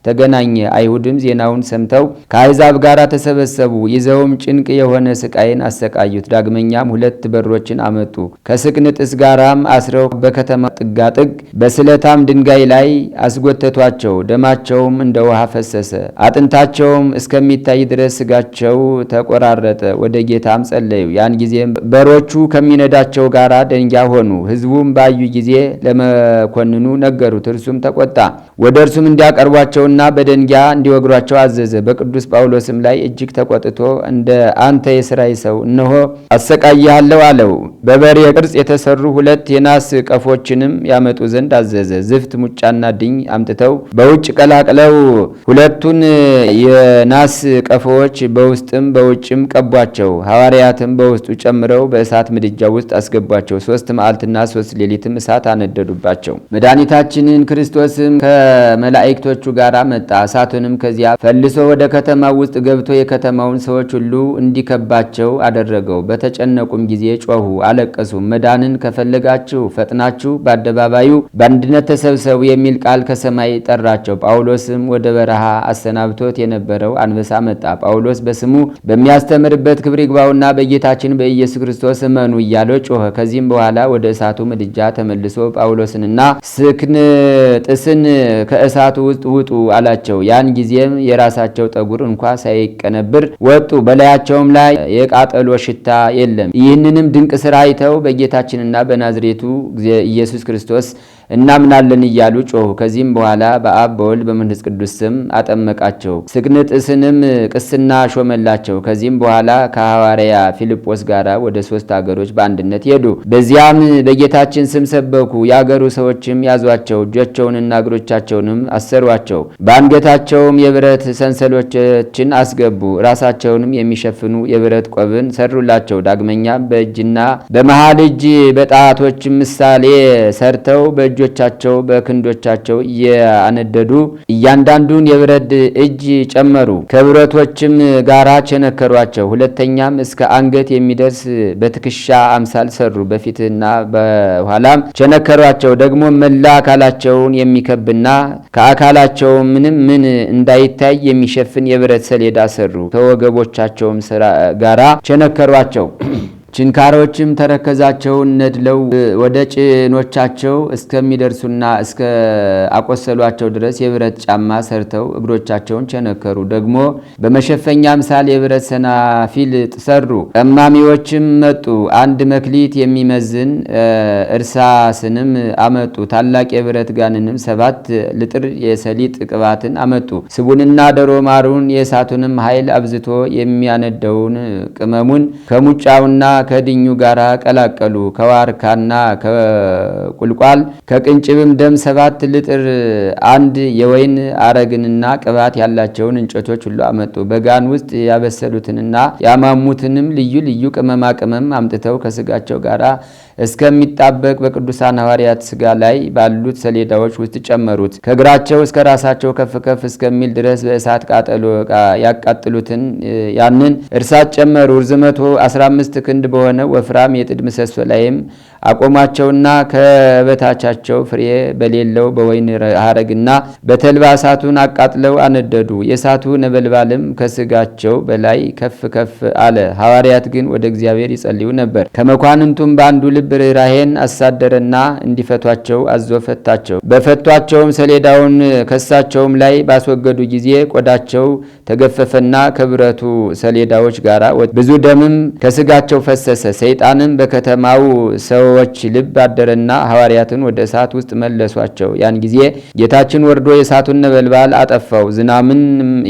ተገናኘ። አይሁድም ዜናውን ሰምተው ከአሕዛብ ጋር ተሰበሰቡ። ይዘውም ጭንቅ የሆነ ስቃይን አሰቃዩት። ዳግመኛም 2 በሮችን አመጡ። ከስቅንጥስ ጋራም አስረው በከተማ ጥጋጥግ በስለታም ድንጋይ ላይ አስጎተቷቸው። ደማቸውም እንደ ውሃ ፈሰሰ። አጥንታቸውም እስከሚታይ ድረስ ስጋቸው ተቆራረጠ። ወደ ጌታም ጸለዩ። ያን ጊዜም በሮቹ ከሚነዳቸው ጋራ ደንጊያ ሆኑ። ሕዝቡም ባዩ ጊዜ ለመኮንኑ ነገሩት። እርሱም ተቆጣ። ወደ እርሱም እንዲያቀርቧቸው እና በደንጊያ እንዲወግሯቸው አዘዘ። በቅዱስ ጳውሎስም ላይ እጅግ ተቆጥቶ እንደ አንተ የሥራይ ሰው እነሆ አሰቃይሃለሁ አለው። በበሬ ቅርጽ የተሰሩ 2 የናስ ቀፎችንም ያመጡ ዘንድ አዘዘ። ዝፍት፣ ሙጫና ድኝ አምጥተው በውጭ ቀላቅለው 2ቱን የናስ ቀፎዎች በውስጥም በውጭም ቀቧቸው። ሐዋርያትም በውስጡ ጨምረው በእሳት ምድጃ ውስጥ አስገቧቸው። 3 መዓልትና 3 ሌሊትም እሳት አነደዱባቸው። መድኃኒታችንን ክርስቶስም ከመላእክቶቹ ጋር መጣ። እሳቱንም ከዚያ ፈልሶ ወደ ከተማ ውስጥ ገብቶ የከተማውን ሰዎች ሁሉ እንዲከባቸው አደረገው። በተጨነቁም ጊዜ ጮሁ፣ አለቀሱም። መዳንን ከፈለጋችሁ ፈጥናችሁ በአደባባዩ በአንድነት ተሰብሰቡ የሚል ቃል ከሰማይ ጠራቸው። ጳውሎስም ወደ በረሃ አሰናብቶት የነበረው አንበሳ መጣ። ጳውሎስ በስሙ በሚያስተምርበት ክብር ይግባውና በጌታችን በኢየሱስ ክርስቶስ እመኑ እያለ ጮኸ። ከዚህም በኋላ ወደ እሳቱ ምድጃ ተመልሶ ጳውሎስንና ስክንጥስን ከእሳቱ ውስጥ ውጡ አላቸው። ያን ጊዜም የራሳቸው ጠጉር እንኳ ሳይቀነብር ወጡ። በላያቸውም ላይ የቃጠሎ ሽታ የለም። ይህንንም ድንቅ ሥራ አይተው በጌታችንና በናዝሬቱ ኢየሱስ ክርስቶስ እናምናለን እያሉ ጮሁ። ከዚህም በኋላ በአብ በወልድ በመንፈስ ቅዱስ ስም አጠመቃቸው። ስቅንጥስንም ቅስና ሾመላቸው። ከዚህም በኋላ ከሐዋርያ ፊልጶስ ጋር ወደ 3 አገሮች በአንድነት ሄዱ። በዚያም በጌታችን ስም ሰበኩ። የአገሩ ሰዎችም ያዟቸው፣ እጆቻቸውንና እግሮቻቸውንም አሰሯቸው። በአንገታቸውም የብረት ሰንሰሎችን አስገቡ። ራሳቸውንም የሚሸፍኑ የብረት ቆብን ሰሩላቸው። ዳግመኛም በእጅና በመሃል እጅ በጣቶች ምሳሌ ሰርተው በእጆቻቸው በክንዶቻቸው እያነደዱ እያንዳንዱን የብረት እጅ ጨመሩ። ከብረቶችም ጋራ ቸነከሯቸው። ሁለተኛም እስከ አንገት የሚደርስ በትከሻ አምሳል ሰሩ። በፊትና በኋላም ቸነከሯቸው። ደግሞ መላ አካላቸውን የሚከብና ከአካላቸው ምንም ምን እንዳይታይ የሚሸፍን የብረት ሰሌዳ ሰሩ። ከወገቦቻቸውም ጋራ ቸነከሯቸው። ችንካሮችም ተረከዛቸውን ነድለው ወደ ጭኖቻቸው እስከሚደርሱና እስከ አቆሰሏቸው ድረስ የብረት ጫማ ሰርተው እግሮቻቸውን ቸነከሩ። ደግሞ በመሸፈኛ አምሳል የብረት ሰናፊል ሰሩ። ቀማሚዎችም መጡ። 1 መክሊት የሚመዝን እርሳስንም አመጡ። ታላቅ የብረት ጋንንም 7 ልጥር የሰሊጥ ቅባትን አመጡ። ስቡንና ደሮ ማሩን የእሳቱንም ኃይል አብዝቶ የሚያነደውን ቅመሙን ከሙጫውና ከድኙ ጋር ቀላቀሉ። ከዋርካና ከቁልቋል ከቅንጭብም ደም 7 ልጥር 1 የወይን አረግንና ቅባት ያላቸውን እንጨቶች ሁሉ አመጡ። በጋን ውስጥ ያበሰሉትንና ያማሙትንም ልዩ ልዩ ቅመማ ቅመም አምጥተው ከስጋቸው ጋር እስከሚጣበቅ በቅዱሳን ሐዋርያት ሥጋ ላይ ባሉት ሰሌዳዎች ውስጥ ጨመሩት። ከእግራቸው እስከ ራሳቸው ከፍ ከፍ እስከሚል ድረስ በእሳት ቃጠሎ ያቃጥሉትን ያንን እርሳት ጨመሩ። ርዝመቱ 15 ክንድ በሆነ ወፍራም የጥድ ምሰሶ ላይም አቆሟቸውና ከበታቻቸው ፍሬ በሌለው በወይን ሐረግና በተልባ እሳቱን አቃጥለው አነደዱ። የእሳቱ ነበልባልም ከስጋቸው በላይ ከፍ ከፍ አለ። ሐዋርያት ግን ወደ እግዚአብሔር ይጸልዩ ነበር። ከመኳንንቱም በአንዱ ልብ ርኅራኄን አሳደረና እንዲፈቷቸው አዞ ፈታቸው። በፈቷቸውም ሰሌዳውን ከሳቸውም ላይ ባስወገዱ ጊዜ ቆዳቸው ተገፈፈና ከብረቱ ሰሌዳዎች ጋር ብዙ ደምም ከስጋቸው ፈሰሰ። ሰይጣንም በከተማው ሰዎች ልብ አደረና ሐዋርያትን ወደ እሳት ውስጥ መለሷቸው። ያን ጊዜ ጌታችን ወርዶ የእሳቱን ነበልባል አጠፋው። ዝናምን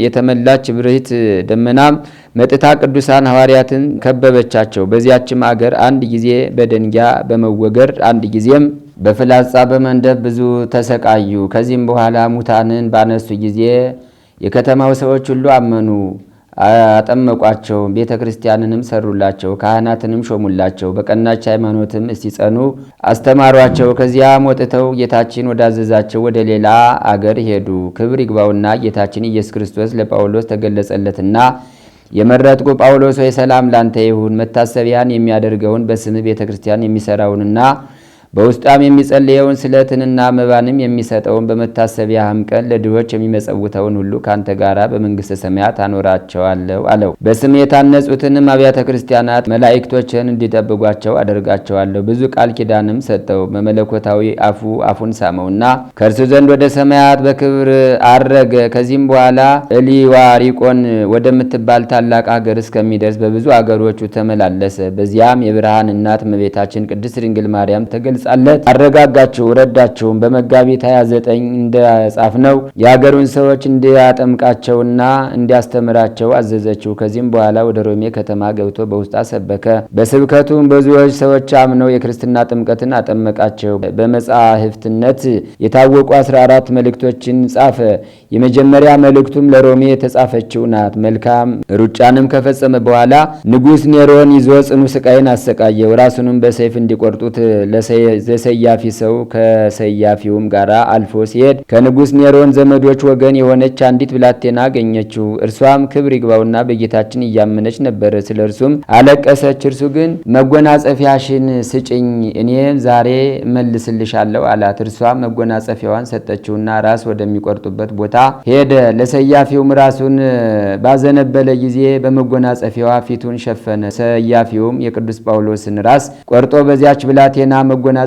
የተመላች ብርህት ደመናም መጥታ ቅዱሳን ሐዋርያትን ከበበቻቸው። በዚያችም አገር አንድ ጊዜ በደንጊያ በመወገር አንድ ጊዜም በፍላጻ በመንደፍ ብዙ ተሰቃዩ። ከዚህም በኋላ ሙታንን ባነሱ ጊዜ የከተማው ሰዎች ሁሉ አመኑ፣ አጠመቋቸው። ቤተ ክርስቲያንንም ሰሩላቸው፣ ካህናትንም ሾሙላቸው። በቀናች ሃይማኖትም እስቲጸኑ አስተማሯቸው። ከዚያም ወጥተው ጌታችን ወዳዘዛቸው ወደ ሌላ አገር ሄዱ። ክብር ይግባውና ጌታችን ኢየሱስ ክርስቶስ ለጳውሎስ ተገለጸለትና የመረጥኩ ጳውሎስ ሆይ ሰላም ላንተ ይሁን። መታሰቢያን የሚያደርገውን በስምህ ቤተ ክርስቲያን የሚሰራውንና በውስጧም የሚጸልየውን ስለትንና መባንም የሚሰጠውን በመታሰቢያህም ቀን ለድሆች የሚመጸውተውን ሁሉ ካንተ ጋራ በመንግሥተ ሰማያት አኖራቸዋለሁ አለው። በስም የታነጹትንም አብያተ ክርስቲያናት መላእክቶችን እንዲጠብቋቸው አደርጋቸዋለሁ። ብዙ ቃል ኪዳንም ሰጠው። በመለኮታዊ አፉን ሳመውና ከእርሱ ዘንድ ወደ ሰማያት በክብር አረገ። ከዚህም በኋላ እሊዋሪቆን ወደምትባል ታላቅ ሀገር እስከሚደርስ በብዙ አገሮቹ ተመላለሰ። በዚያም የብርሃን እናት እመቤታችን ቅድስት ድንግል ማርያም ተገልጻለት አረጋጋቸው፣ ረዳቸውም። በመጋቢት 29 እንደጻፍነው የሀገሩን ሰዎች እንዲያጠምቃቸውና እንዲያስተምራቸው አዘዘችው። ከዚህም በኋላ ወደ ሮሜ ከተማ ገብቶ በውስጧ ሰበከ። በስብከቱም ብዙዎች ሰዎች አምነው የክርስትና ጥምቀትን አጠመቃቸው። በመጻሕፍትነት የታወቁ 14 መልእክቶችን ጻፈ። የመጀመሪያ መልእክቱም ለሮሜ የተጻፈችው ናት። መልካም ሩጫንም ከፈጸመ በኋላ ንጉሥ ኔሮን ይዞ ጽኑ ስቃይን አሰቃየው። ራሱንም በሰይፍ እንዲቆርጡት ለሰያፊ ሰው ከሰያፊውም ጋር አልፎ ሲሄድ ከንጉሥ ኔሮን ዘመዶች ወገን የሆነች አንዲት ብላቴና አገኘችው። እርሷም ክብር ይግባውና በጌታችን እያመነች ነበር። ስለ እርሱም አለቀሰች። እርሱ ግን መጎናጸፊያሽን ስጭኝ፣ እኔም ዛሬ መልስልሻለሁ አላት። እርሷም መጎናጸፊያዋን ሰጠችውና ራስ ወደሚቆርጡበት ቦታ ሄደ። ለሰያፊውም ራሱን ባዘነበለ ጊዜ በመጎናጸፊያዋ ፊቱን ሸፈነ። ሰያፊውም የቅዱስ ጳውሎስን ራስ ቆርጦ በዚያች ብላቴና መጎናጸፊያ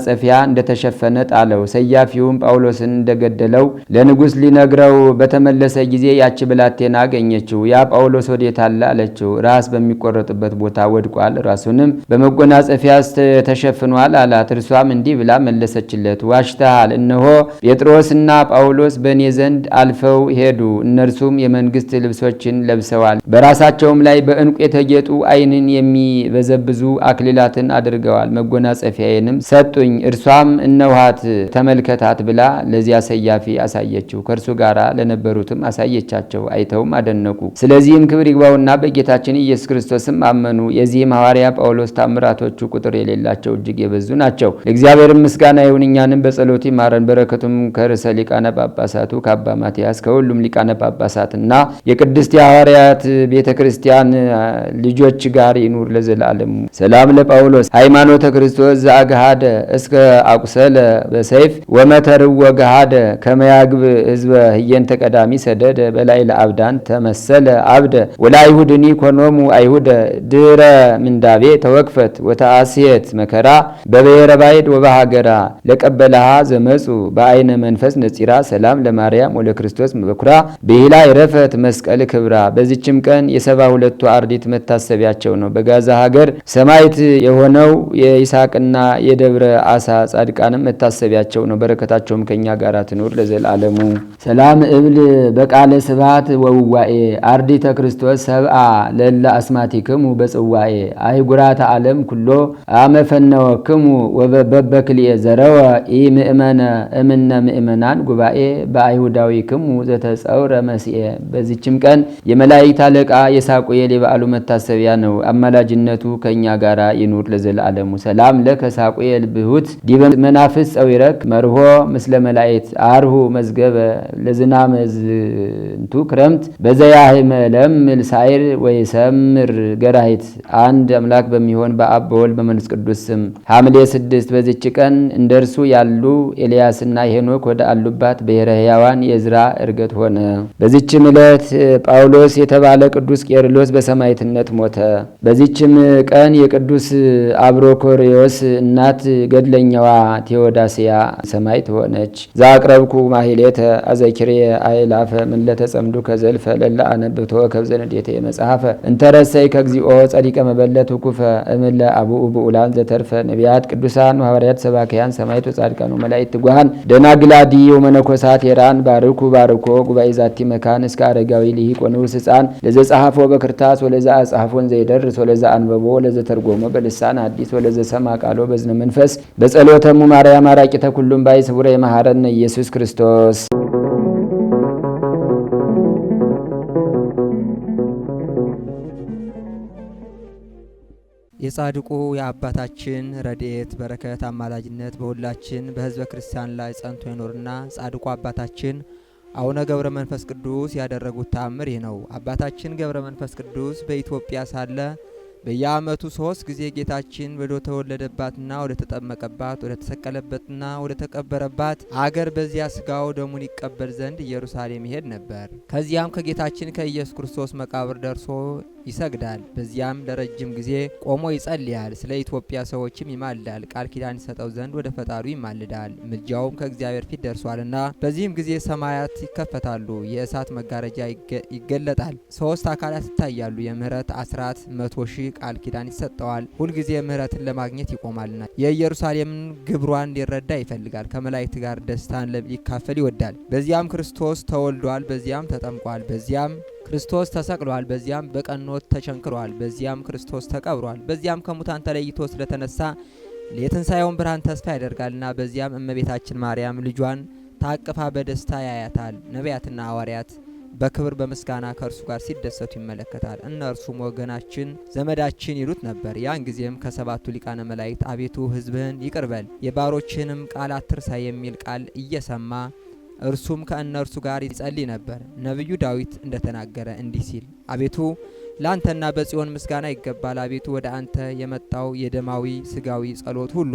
እንደተሸፈነ ጣለው። ሰያፊውም ጳውሎስን እንደገደለው ለንጉሥ ሊነግረው በተመለሰ ጊዜ ያች ብላቴና አገኘችው። ያ ጳውሎስ ወዴት አለ አለችው። ራስ በሚቆረጥበት ቦታ ወድቋል፣ ራሱንም በመጎናጸፊያ ተሸፍኗል አላት። እርሷም እንዲህ ብላ መለሰችለት፣ ዋሽተሃል። እነሆ ጴጥሮስና ጳውሎስ በእኔ ዘንድ አልፈው ሄዱ። እነርሱም የመንግሥት ልብሶችን ለብሰዋል፣ በራሳቸውም ላይ በዕንቁ የተጌጡ ዓይንን የሚበዘብዙ አክሊላትን አድርገዋል። መጎናጸፊያዬንም ሰጡኝ። እርሷም እነውሃት ተመልከታት ብላ ለዚያ ሰያፊ አሳየችው። ከእርሱ ጋር ለነበሩትም አሳየቻቸው። አይተውም አደነቁ። ስለዚህም ክብር ይግባውና በጌታችን ኢየሱስ ክርስቶስም አመኑ። የዚህም ሐዋርያ ጳውሎስ ታምራቶቹ ቁጥር የሌላቸው እጅግ የበዙ ናቸው። ለእግዚአብሔር ምስጋና ይሁን፣ እኛንም በጸሎት ይማረን። በረከቱም ከርዕሰ ሊቃነ ጳጳሳቱ ከአባ ማትያስ ከሁሉም ሊቃነ ጳጳሳትና የቅድስት የሐዋርያት ቤተ ክርስቲያን ልጆች ጋር ይኑር ለዘላለሙ። ሰላም ለጳውሎስ ሃይማኖተ ክርስቶስ ዘአግሃደ እስከ አቁሰለ በሰይፍ ወመተርወ ገሃደ ከመያግብ ህዝበ ህየንተ ቀዳሚ ሰደደ በላይ ለአብዳን ተመሰለ አብደ ወላይሁድኒ ኮኖሙ አይሁደ ድረ ምንዳቤ ተወክፈት ወተአስየት መከራ በብሔረ ባይድ ወበሃገራ ለቀበለሃ ዘመፁ በአይነ መንፈስ ነጺራ ሰላም ለማርያም ወለክርስቶስ በኩራ ብሂላ ይረፈት መስቀል ክብራ። በዚችም ቀን የ72ቱ አርድእት መታሰቢያቸው ነው። በጋዛ ሀገር ሰማዕት የሆነው የይስሐቅና የደብረ አሳ ጻድቃንም መታሰቢያቸው ነው። በረከታቸውም ከኛ ጋር ትኑር ለዘላለሙ። ሰላም እብል በቃለ ስብሐት ወውዋኤ አርዲተ ክርስቶስ ሰብአ ለላ አስማቲክሙ በጽዋኤ አይጉራተ ዓለም ኩሎ አመፈነወክሙ ወበበክልኤ ዘረወ ኢምእመነ እምነ ምእመናን ጉባኤ በአይሁዳዊክሙ ዘተጸውረ መስኤ። በዚችም ቀን የመላእክት አለቃ የሳቁኤል የበዓሉ መታሰቢያ ነው። አማላጅነቱ ከኛ ጋራ ይኑር ለዘላለሙ። ሰላም ለከ ሳቁኤል ብሁት ዲበ መናፍስ ጸዊረክ መርሆ ምስለ መላእክት አርሁ መዝገበ ለዝናመ ዝንቱ ክረምት በዘያህመ ለምል ሳይር ወይሰምር ገራሂት። አንድ አምላክ በሚሆን በአብ በወልድ በመንፈስ ቅዱስ ስም ሐምሌ 6 በዚች ቀን እንደርሱ ያሉ ኤልያስና ሄኖክ ወደ አሉባት ብሔረ ሕያዋን የዕዝራ ዕርገት ሆነ። በዚችም ዕለት ጳውሎስ የተባለ ቅዱስ ቄርሎስ በሰማዕትነት ሞተ። በዚችም ቀን የቅዱስ አብሮኮሪዮስ እናት ገድለኛዋ ቴዎዳስያ ሰማዕት ሆነች። ዛቅረብኩ ማሕሌተ አዘኪሬ አእላፈ ምለተ ጸምዱ ከዘልፈ ለላ አነብቶ ከብዘንዴቴ መጽሐፈ እንተረሰይ ከግዚኦ ጸዲቀ መበለት ኩፈ እምለ አቡኡ ብኡላን ዘተርፈ ነቢያት ቅዱሳን ሐዋርያት ሰባክያን ሰማዕት ወጻድቃን ወመላእክት ትጉሃን ደናግላዲ ወመነኮሳት ሄራን ባርኩ ባርኮ ጉባኤ ዛቲ መካን እስከ አረጋዊ ልሂቅ ወንዑስ ሕፃን ለዘጸሐፎ በክርታስ ወለዛ አጽሐፎን ዘይደርስ ወለዛ አንበቦ ወለዘ ተርጎሞ በልሳን አዲስ ወለዘ ሰማ ቃሎ በዝነ መንፈስ በጸሎተሙ ማርያም አራቂተ ኩሉም ባይ ስቡረ የመሐረነ ኢየሱስ ክርስቶስ። የጻድቁ የአባታችን ረድኤት በረከት አማላጅነት በሁላችን በሕዝበ ክርስቲያን ላይ ጸንቶ ይኖርና ጻድቁ አባታችን አቡነ ገብረ መንፈስ ቅዱስ ያደረጉት ተአምር ይህ ነው። አባታችን ገብረ መንፈስ ቅዱስ በኢትዮጵያ ሳለ በየዓመቱ 3 ጊዜ ጌታችን ወደ ተወለደባትና ወደ ተጠመቀባት ወደ ተሰቀለበትና ወደ ተቀበረባት አገር በዚያ ስጋው ደሙን ይቀበል ዘንድ ኢየሩሳሌም ይሄድ ነበር። ከዚያም ከጌታችን ከኢየሱስ ክርስቶስ መቃብር ደርሶ ይሰግዳል። በዚያም ለረጅም ጊዜ ቆሞ ይጸልያል። ስለ ኢትዮጵያ ሰዎችም ይማልዳል። ቃል ኪዳን ይሰጠው ዘንድ ወደ ፈጣሪው ይማልዳል። ምልጃውም ከእግዚአብሔር ፊት ደርሷልና። በዚህም ጊዜ ሰማያት ይከፈታሉ፣ የእሳት መጋረጃ ይገለጣል፣ 3 አካላት ይታያሉ። የምህረት አስራት 100,000 ቃል ኪዳን ይሰጠዋል። ሁልጊዜ ምህረትን ለማግኘት ይቆማልና የኢየሩሳሌምን ግብሯን ሊረዳ ይፈልጋል። ከመላእክት ጋር ደስታን ሊካፈል ይወዳል። በዚያም ክርስቶስ ተወልዷል፣ በዚያም ተጠምቋል፣ በዚያም ክርስቶስ ተሰቅሏል፣ በዚያም በቀኖት ተቸንክሯል፣ በዚያም ክርስቶስ ተቀብሯል፣ በዚያም ከሙታን ተለይቶ ስለተነሳ የትንሣኤውን ብርሃን ተስፋ ያደርጋልና በዚያም እመቤታችን ማርያም ልጇን ታቅፋ በደስታ ያያታል። ነቢያትና ሐዋርያት በክብር በምስጋና ከእርሱ ጋር ሲደሰቱ ይመለከታል። እነርሱም ወገናችን ዘመዳችን ይሉት ነበር። ያን ጊዜም ከ7ቱ ሊቃነ መላእክት አቤቱ ሕዝብህን ይቅር በል የባሮችህንም ቃል አትርሳ የሚል ቃል እየሰማ እርሱም ከእነርሱ ጋር ይጸልይ ነበር። ነቢዩ ዳዊት እንደተናገረ እንዲህ ሲል አቤቱ ላንተና በጽዮን ምስጋና ይገባል። አቤቱ ወደ አንተ የመጣው የደማዊ ስጋዊ ጸሎት ሁሉ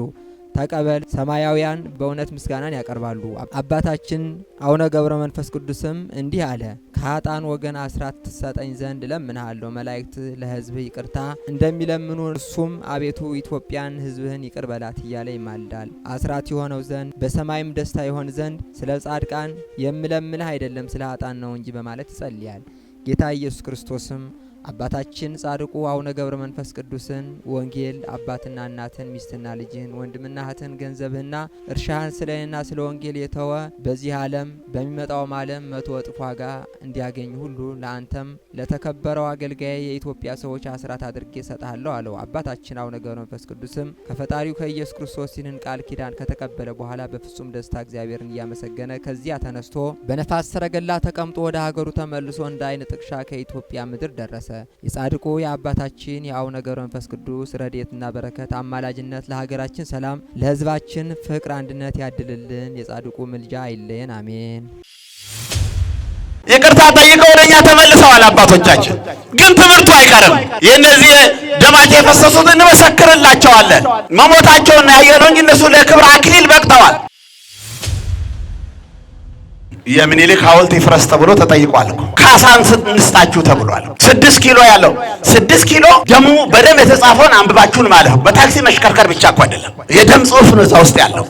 ተቀበል። ሰማያውያን በእውነት ምስጋናን ያቀርባሉ። አባታችን አቡነ ገብረ መንፈስ ቅዱስም እንዲህ አለ። ከኃጥአን ወገን አስራት ትሰጠኝ ዘንድ እለምንሃለሁ። መላእክት ለሕዝብህ ይቅርታ እንደሚለምኑ እርሱም አቤቱ ኢትዮጵያን ሕዝብህን ይቅር በላት እያለ ይማልዳል። አስራት የሆነው ዘንድ በሰማይም ደስታ ይሆን ዘንድ ስለ ጻድቃን የምለምንህ አይደለም ስለ ኃጥአን ነው እንጂ በማለት ይጸልያል። ጌታ ኢየሱስ ክርስቶስም አባታችን ጻድቁ አቡነ ገብረ መንፈስ ቅዱስን ወንጌል አባትና እናትን ሚስትና ልጅህን ወንድምና እህትን ገንዘብህና እርሻህን ስለኔና ስለ ወንጌል የተወ በዚህ ዓለም በሚመጣውም ዓለም 100 እጥፍ ዋጋ እንዲያገኝ ሁሉ ለአንተም ለተከበረው አገልጋይ የኢትዮጵያ ሰዎች አስራት አድርጌ እሰጥሃለሁ አለው። አባታችን አቡነ ገብረ መንፈስ ቅዱስም ከፈጣሪው ከኢየሱስ ክርስቶስ ይህንን ቃል ኪዳን ከተቀበለ በኋላ በፍጹም ደስታ እግዚአብሔርን እያመሰገነ ከዚያ ተነስቶ በነፋስ ሰረገላ ተቀምጦ ወደ ሀገሩ ተመልሶ እንደ ዓይን ጥቅሻ ከኢትዮጵያ ምድር ደረሰ። የጻድቁ የአባታችን የአቡነ ገብረ መንፈስ ቅዱስ ረድኤትና በረከት አማላጅነት ለሀገራችን ሰላም፣ ለሕዝባችን ፍቅር፣ አንድነት ያድልልን። የጻድቁ ምልጃ አይለየን። አሜን። ይቅርታ ጠይቀው ወደኛ ተመልሰዋል አባቶቻችን። ግን ትምህርቱ አይቀርም። የእነዚህ ደማቸው የፈሰሱት እንመሰክርላቸዋለን። መሞታቸውን ያየነው እንጂ እነሱ ለክብር አክሊል በቅተዋል። የምኒልክ ሐውልት ይፍረስ ተብሎ ተጠይቋል። ካሳን እንስጣችሁ ተብሏል። 6 ኪሎ ያለው 6 ኪሎ ደሙ በደም የተጻፈውን አንብባችሁን ማለት ነው። በታክሲ መሽከርከር ብቻ እኮ አይደለም፣ የደም ጽሑፍ ነው እዛ ውስጥ ያለው።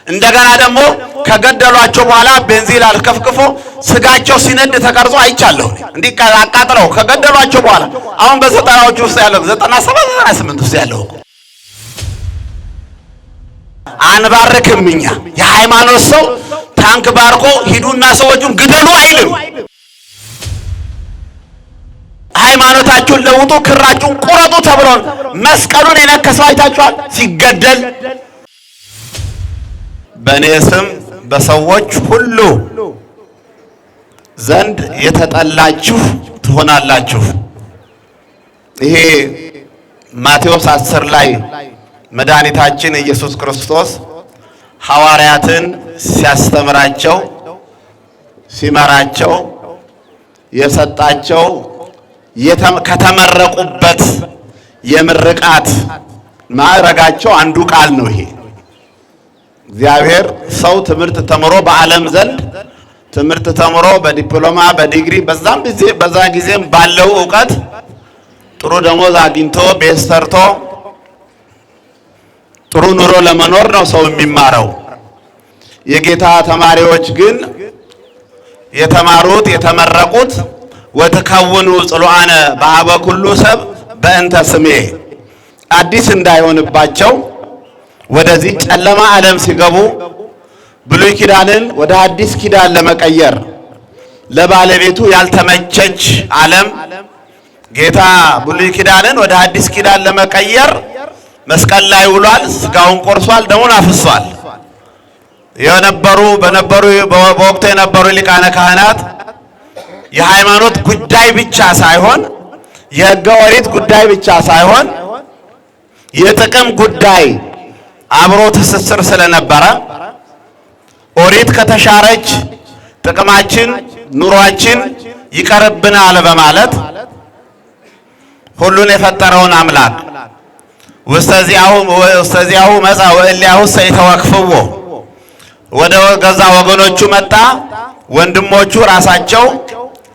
እንደገና ደግሞ ከገደሏቸው በኋላ ቤንዚን አልከፍክፎ ስጋቸው ሲነድ ተቀርጾ አይቻለሁ። እንዲህ አቃጥለው ከገደሏቸው በኋላ አሁን በ90ዎቹ ውስጥ ያለው 97 98 ውስጥ ያለው አንባርክም። እኛ የሃይማኖት ሰው ታንክ ባርኮ ሂዱና ሰዎቹን ግደሉ አይልም። ሃይማኖታችሁን ለውጡ፣ ክራችሁን ቁረጡ ተብሎ መስቀሉን የነከሰው አይታችኋል ሲገደል። በእኔ ስም በሰዎች ሁሉ ዘንድ የተጠላችሁ ትሆናላችሁ። ይሄ ማቴዎስ 10 ላይ መድኃኒታችን ኢየሱስ ክርስቶስ ሐዋርያትን ሲያስተምራቸው ሲመራቸው የሰጣቸው ከተመረቁበት የምርቃት ማዕረጋቸው አንዱ ቃል ነው። ይሄ እግዚአብሔር ሰው ትምህርት ተምሮ በዓለም ዘንድ ትምህርት ተምሮ በዲፕሎማ በዲግሪ በዛ ጊዜም ባለው ዕውቀት ጥሩ ደሞዝ አግኝቶ ቤት ሰርቶ ጥሩ ኑሮ ለመኖር ነው ሰው የሚማረው። የጌታ ተማሪዎች ግን የተማሩት የተመረቁት ወተከውኑ ጽሉአነ በሀበ ኩሉ ሰብ በእንተ ስሜ አዲስ እንዳይሆንባቸው ወደዚህ ጨለማ ዓለም ሲገቡ ብሉይ ኪዳንን ወደ አዲስ ኪዳን ለመቀየር ለባለቤቱ ያልተመቸች ዓለም ጌታ ብሉይ ኪዳንን ወደ አዲስ ኪዳን ለመቀየር መስቀል ላይ ውሏል። ስጋውን ቆርሷል፣ ደሙን አፍሷል። በወቅቱ የነበሩ ሊቃነ ካህናት የሃይማኖት ጉዳይ ብቻ ሳይሆን የሕገ ኦሪት ጉዳይ ብቻ ሳይሆን የጥቅም ጉዳይ አብሮ ትስስር ስለነበረ ኦሪት ከተሻረች ጥቅማችን ኑሯችን ይቀርብናል በማለት ሁሉን የፈጠረውን አምላክ ወስተዚያሁ መጻ ወእሊያሁ ሰይተወክፍዎ ወደ ገዛ ወገኖቹ መጣ። ወንድሞቹ ራሳቸው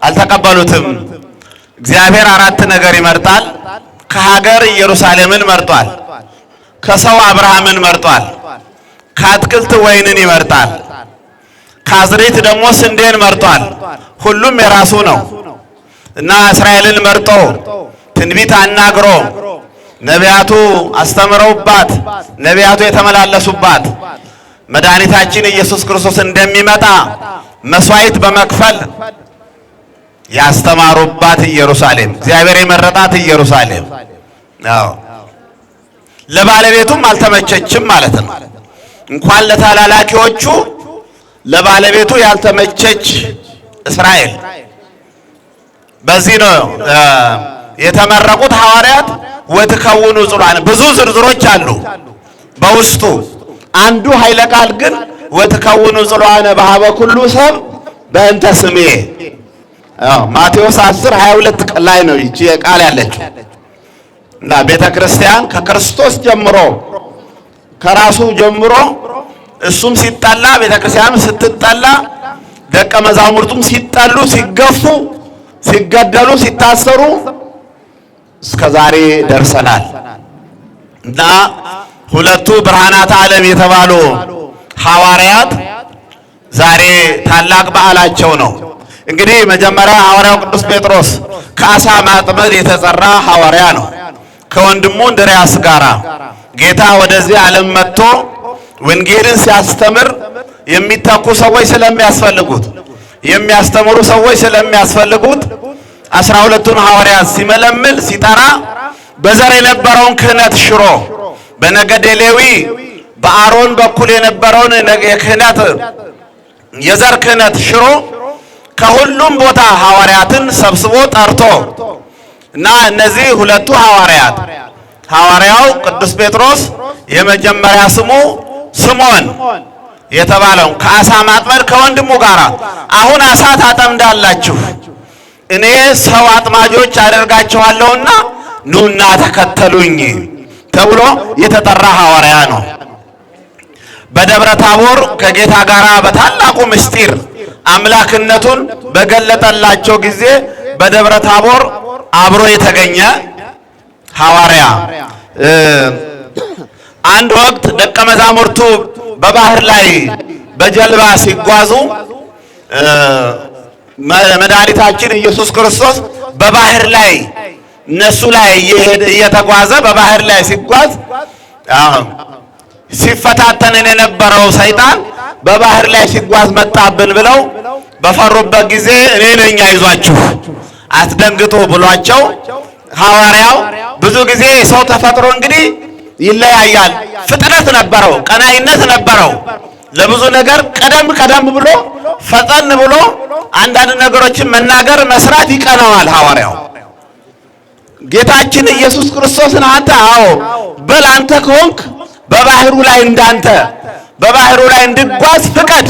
አልተቀበሉትም። እግዚአብሔር 4 ነገር ይመርጣል። ከሀገር ኢየሩሳሌምን መርጧል። ከሰው አብርሃምን መርጧል። ከአትክልት ወይንን ይመርጣል። ከአዝሪት ደግሞ ስንዴን መርጧል። ሁሉም የራሱ ነው እና እስራኤልን መርጦ ትንቢት አናግሮ ነቢያቱ አስተምረውባት ነቢያቱ የተመላለሱባት መድኃኒታችን ኢየሱስ ክርስቶስ እንደሚመጣ መስዋዕት በመክፈል ያስተማሩባት ኢየሩሳሌም እግዚአብሔር የመረጣት ኢየሩሳሌም ለባለቤቱም አልተመቸችም ማለት ነው። እንኳን ለተላላኪዎቹ ለባለቤቱ ያልተመቸች እስራኤል። በዚህ ነው የተመረቁት ሐዋርያት ወትከውኑ ጽሉአነ። ብዙ ዝርዝሮች አሉ በውስጡ። አንዱ ኃይለ ቃል ግን ወትከውኑ ጽሉአነ በሀበ ኩሉ ሰብ በእንተ ስሜ። ማቴዎስ 10:22 ላይ ነው ይቺ ቃል ያለችው። እና ቤተ ክርስቲያን ከክርስቶስ ጀምሮ ከራሱ ጀምሮ እሱም ሲጠላ ቤተ ክርስቲያንም ስትጠላ ደቀ መዛሙርቱም ሲጠሉ ሲገፉ ሲገደሉ ሲታሰሩ እስከ ዛሬ ደርሰናል። እና ሁለቱ ብርሃናት ዓለም የተባሉ ሐዋርያት ዛሬ ታላቅ በዓላቸው ነው። እንግዲህ መጀመሪያ ሐዋርያው ቅዱስ ጴጥሮስ ከአሳ ማጥመድ የተጠራ ሐዋርያ ነው። ከወንድሙ እንድርያስ ጋራ ጌታ ወደዚህ ዓለም መጥቶ ወንጌልን ሲያስተምር የሚተኩ ሰዎች ስለሚያስፈልጉት የሚያስተምሩ ሰዎች ስለሚያስፈልጉት 12ቱን ሐዋርያት ሲመለምል ሲጠራ በዘር የነበረውን ክህነት ሽሮ በነገደ ሌዊ በአሮን በኩል የነበረውን የክህነት የዘር ክህነት ሽሮ ከሁሉም ቦታ ሐዋርያትን ሰብስቦ ጠርቶ እና እነዚህ ሁለቱ ሐዋርያት ሐዋርያው ቅዱስ ጴጥሮስ የመጀመሪያ ስሙ ስምዖን የተባለው ከአሳ ማጥመድ ከወንድሙ ጋር አሁን አሳ ታጠምዳላችሁ እኔ ሰው አጥማጆች አደርጋችኋለሁና ኑና ተከተሉኝ ተብሎ የተጠራ ሐዋርያ ነው። በደብረ ታቦር ከጌታ ጋር በታላቁ ምስጢር አምላክነቱን በገለጠላቸው ጊዜ በደብረ ታቦር አብሮ የተገኘ ሐዋርያ። አንድ ወቅት ደቀ መዛሙርቱ በባህር ላይ በጀልባ ሲጓዙ መድኃኒታችን ኢየሱስ ክርስቶስ በባህር ላይ እነሱ ላይ እየተጓዘ በባህር ላይ ሲጓዝ ሲፈታተንን የነበረው ሰይጣን በባህር ላይ ሲጓዝ መጣብን ብለው በፈሩበት ጊዜ እኔ ነኝ አይዟችሁ አትደንግጡ ብሏቸው ሐዋርያው ብዙ ጊዜ ሰው ተፈጥሮ እንግዲህ ይለያያል። ፍጥነት ነበረው፣ ቀናይነት ነበረው። ለብዙ ነገር ቀደም ብሎ ፈጠን ብሎ አንዳንድ ነገሮችን መናገር መስራት ይቀናዋል ሐዋርያው። ጌታችን ኢየሱስ ክርስቶስን አንተ አዎ በል አንተ ከሆንክ በባህሩ ላይ እንዳንተ በባህሩ ላይ እንድጓዝ ፍቀድ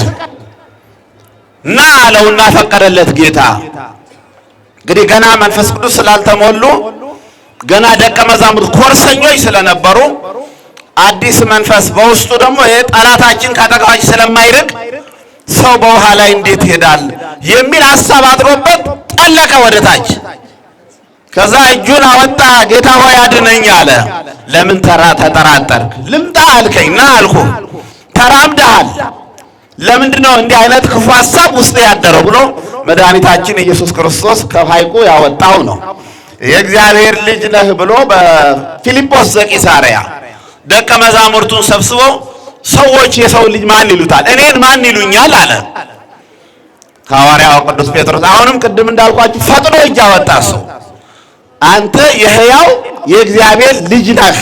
ና አለውና ፈቀደለት ጌታ። እንግዲህ ገና መንፈስ ቅዱስ ስላልተሞሉ ገና ደቀ መዛሙርት ኮርሰኞች ስለነበሩ አዲስ መንፈስ በውስጡ ደግሞ ጠላታችን ካጠገባችን ስለማይርቅ ሰው በውሃ ላይ እንዴት ይሄዳል የሚል ሐሳብ አድሮበት ጠለቀ ወደ ታች። ከዛ እጁን አወጣ። ጌታ ሆይ አድነኝ አለ። ለምን ተጠራጠርክ? ልምጣ አልከኝ ና አልኩ። ተራምደሃል። ለምንድነው እንዲህ አይነት ክፉ ሐሳብ ውስጥ ያደረው ብሎ መድኃኒታችን ኢየሱስ ክርስቶስ ከሐይቁ ያወጣው ነው። የእግዚአብሔር ልጅ ነህ ብሎ በፊልጶስ ዘቂሳርያ ደቀ መዛሙርቱን ሰብስቦ ሰዎች የሰው ልጅ ማን ይሉታል? እኔን ማን ይሉኛል አለ። ሐዋርያው ቅዱስ ጴጥሮስ አሁንም ቅድም እንዳልኳችሁ ፈጥኖ እጅ አወጣ። ሰው አንተ የሕያው የእግዚአብሔር ልጅ ነህ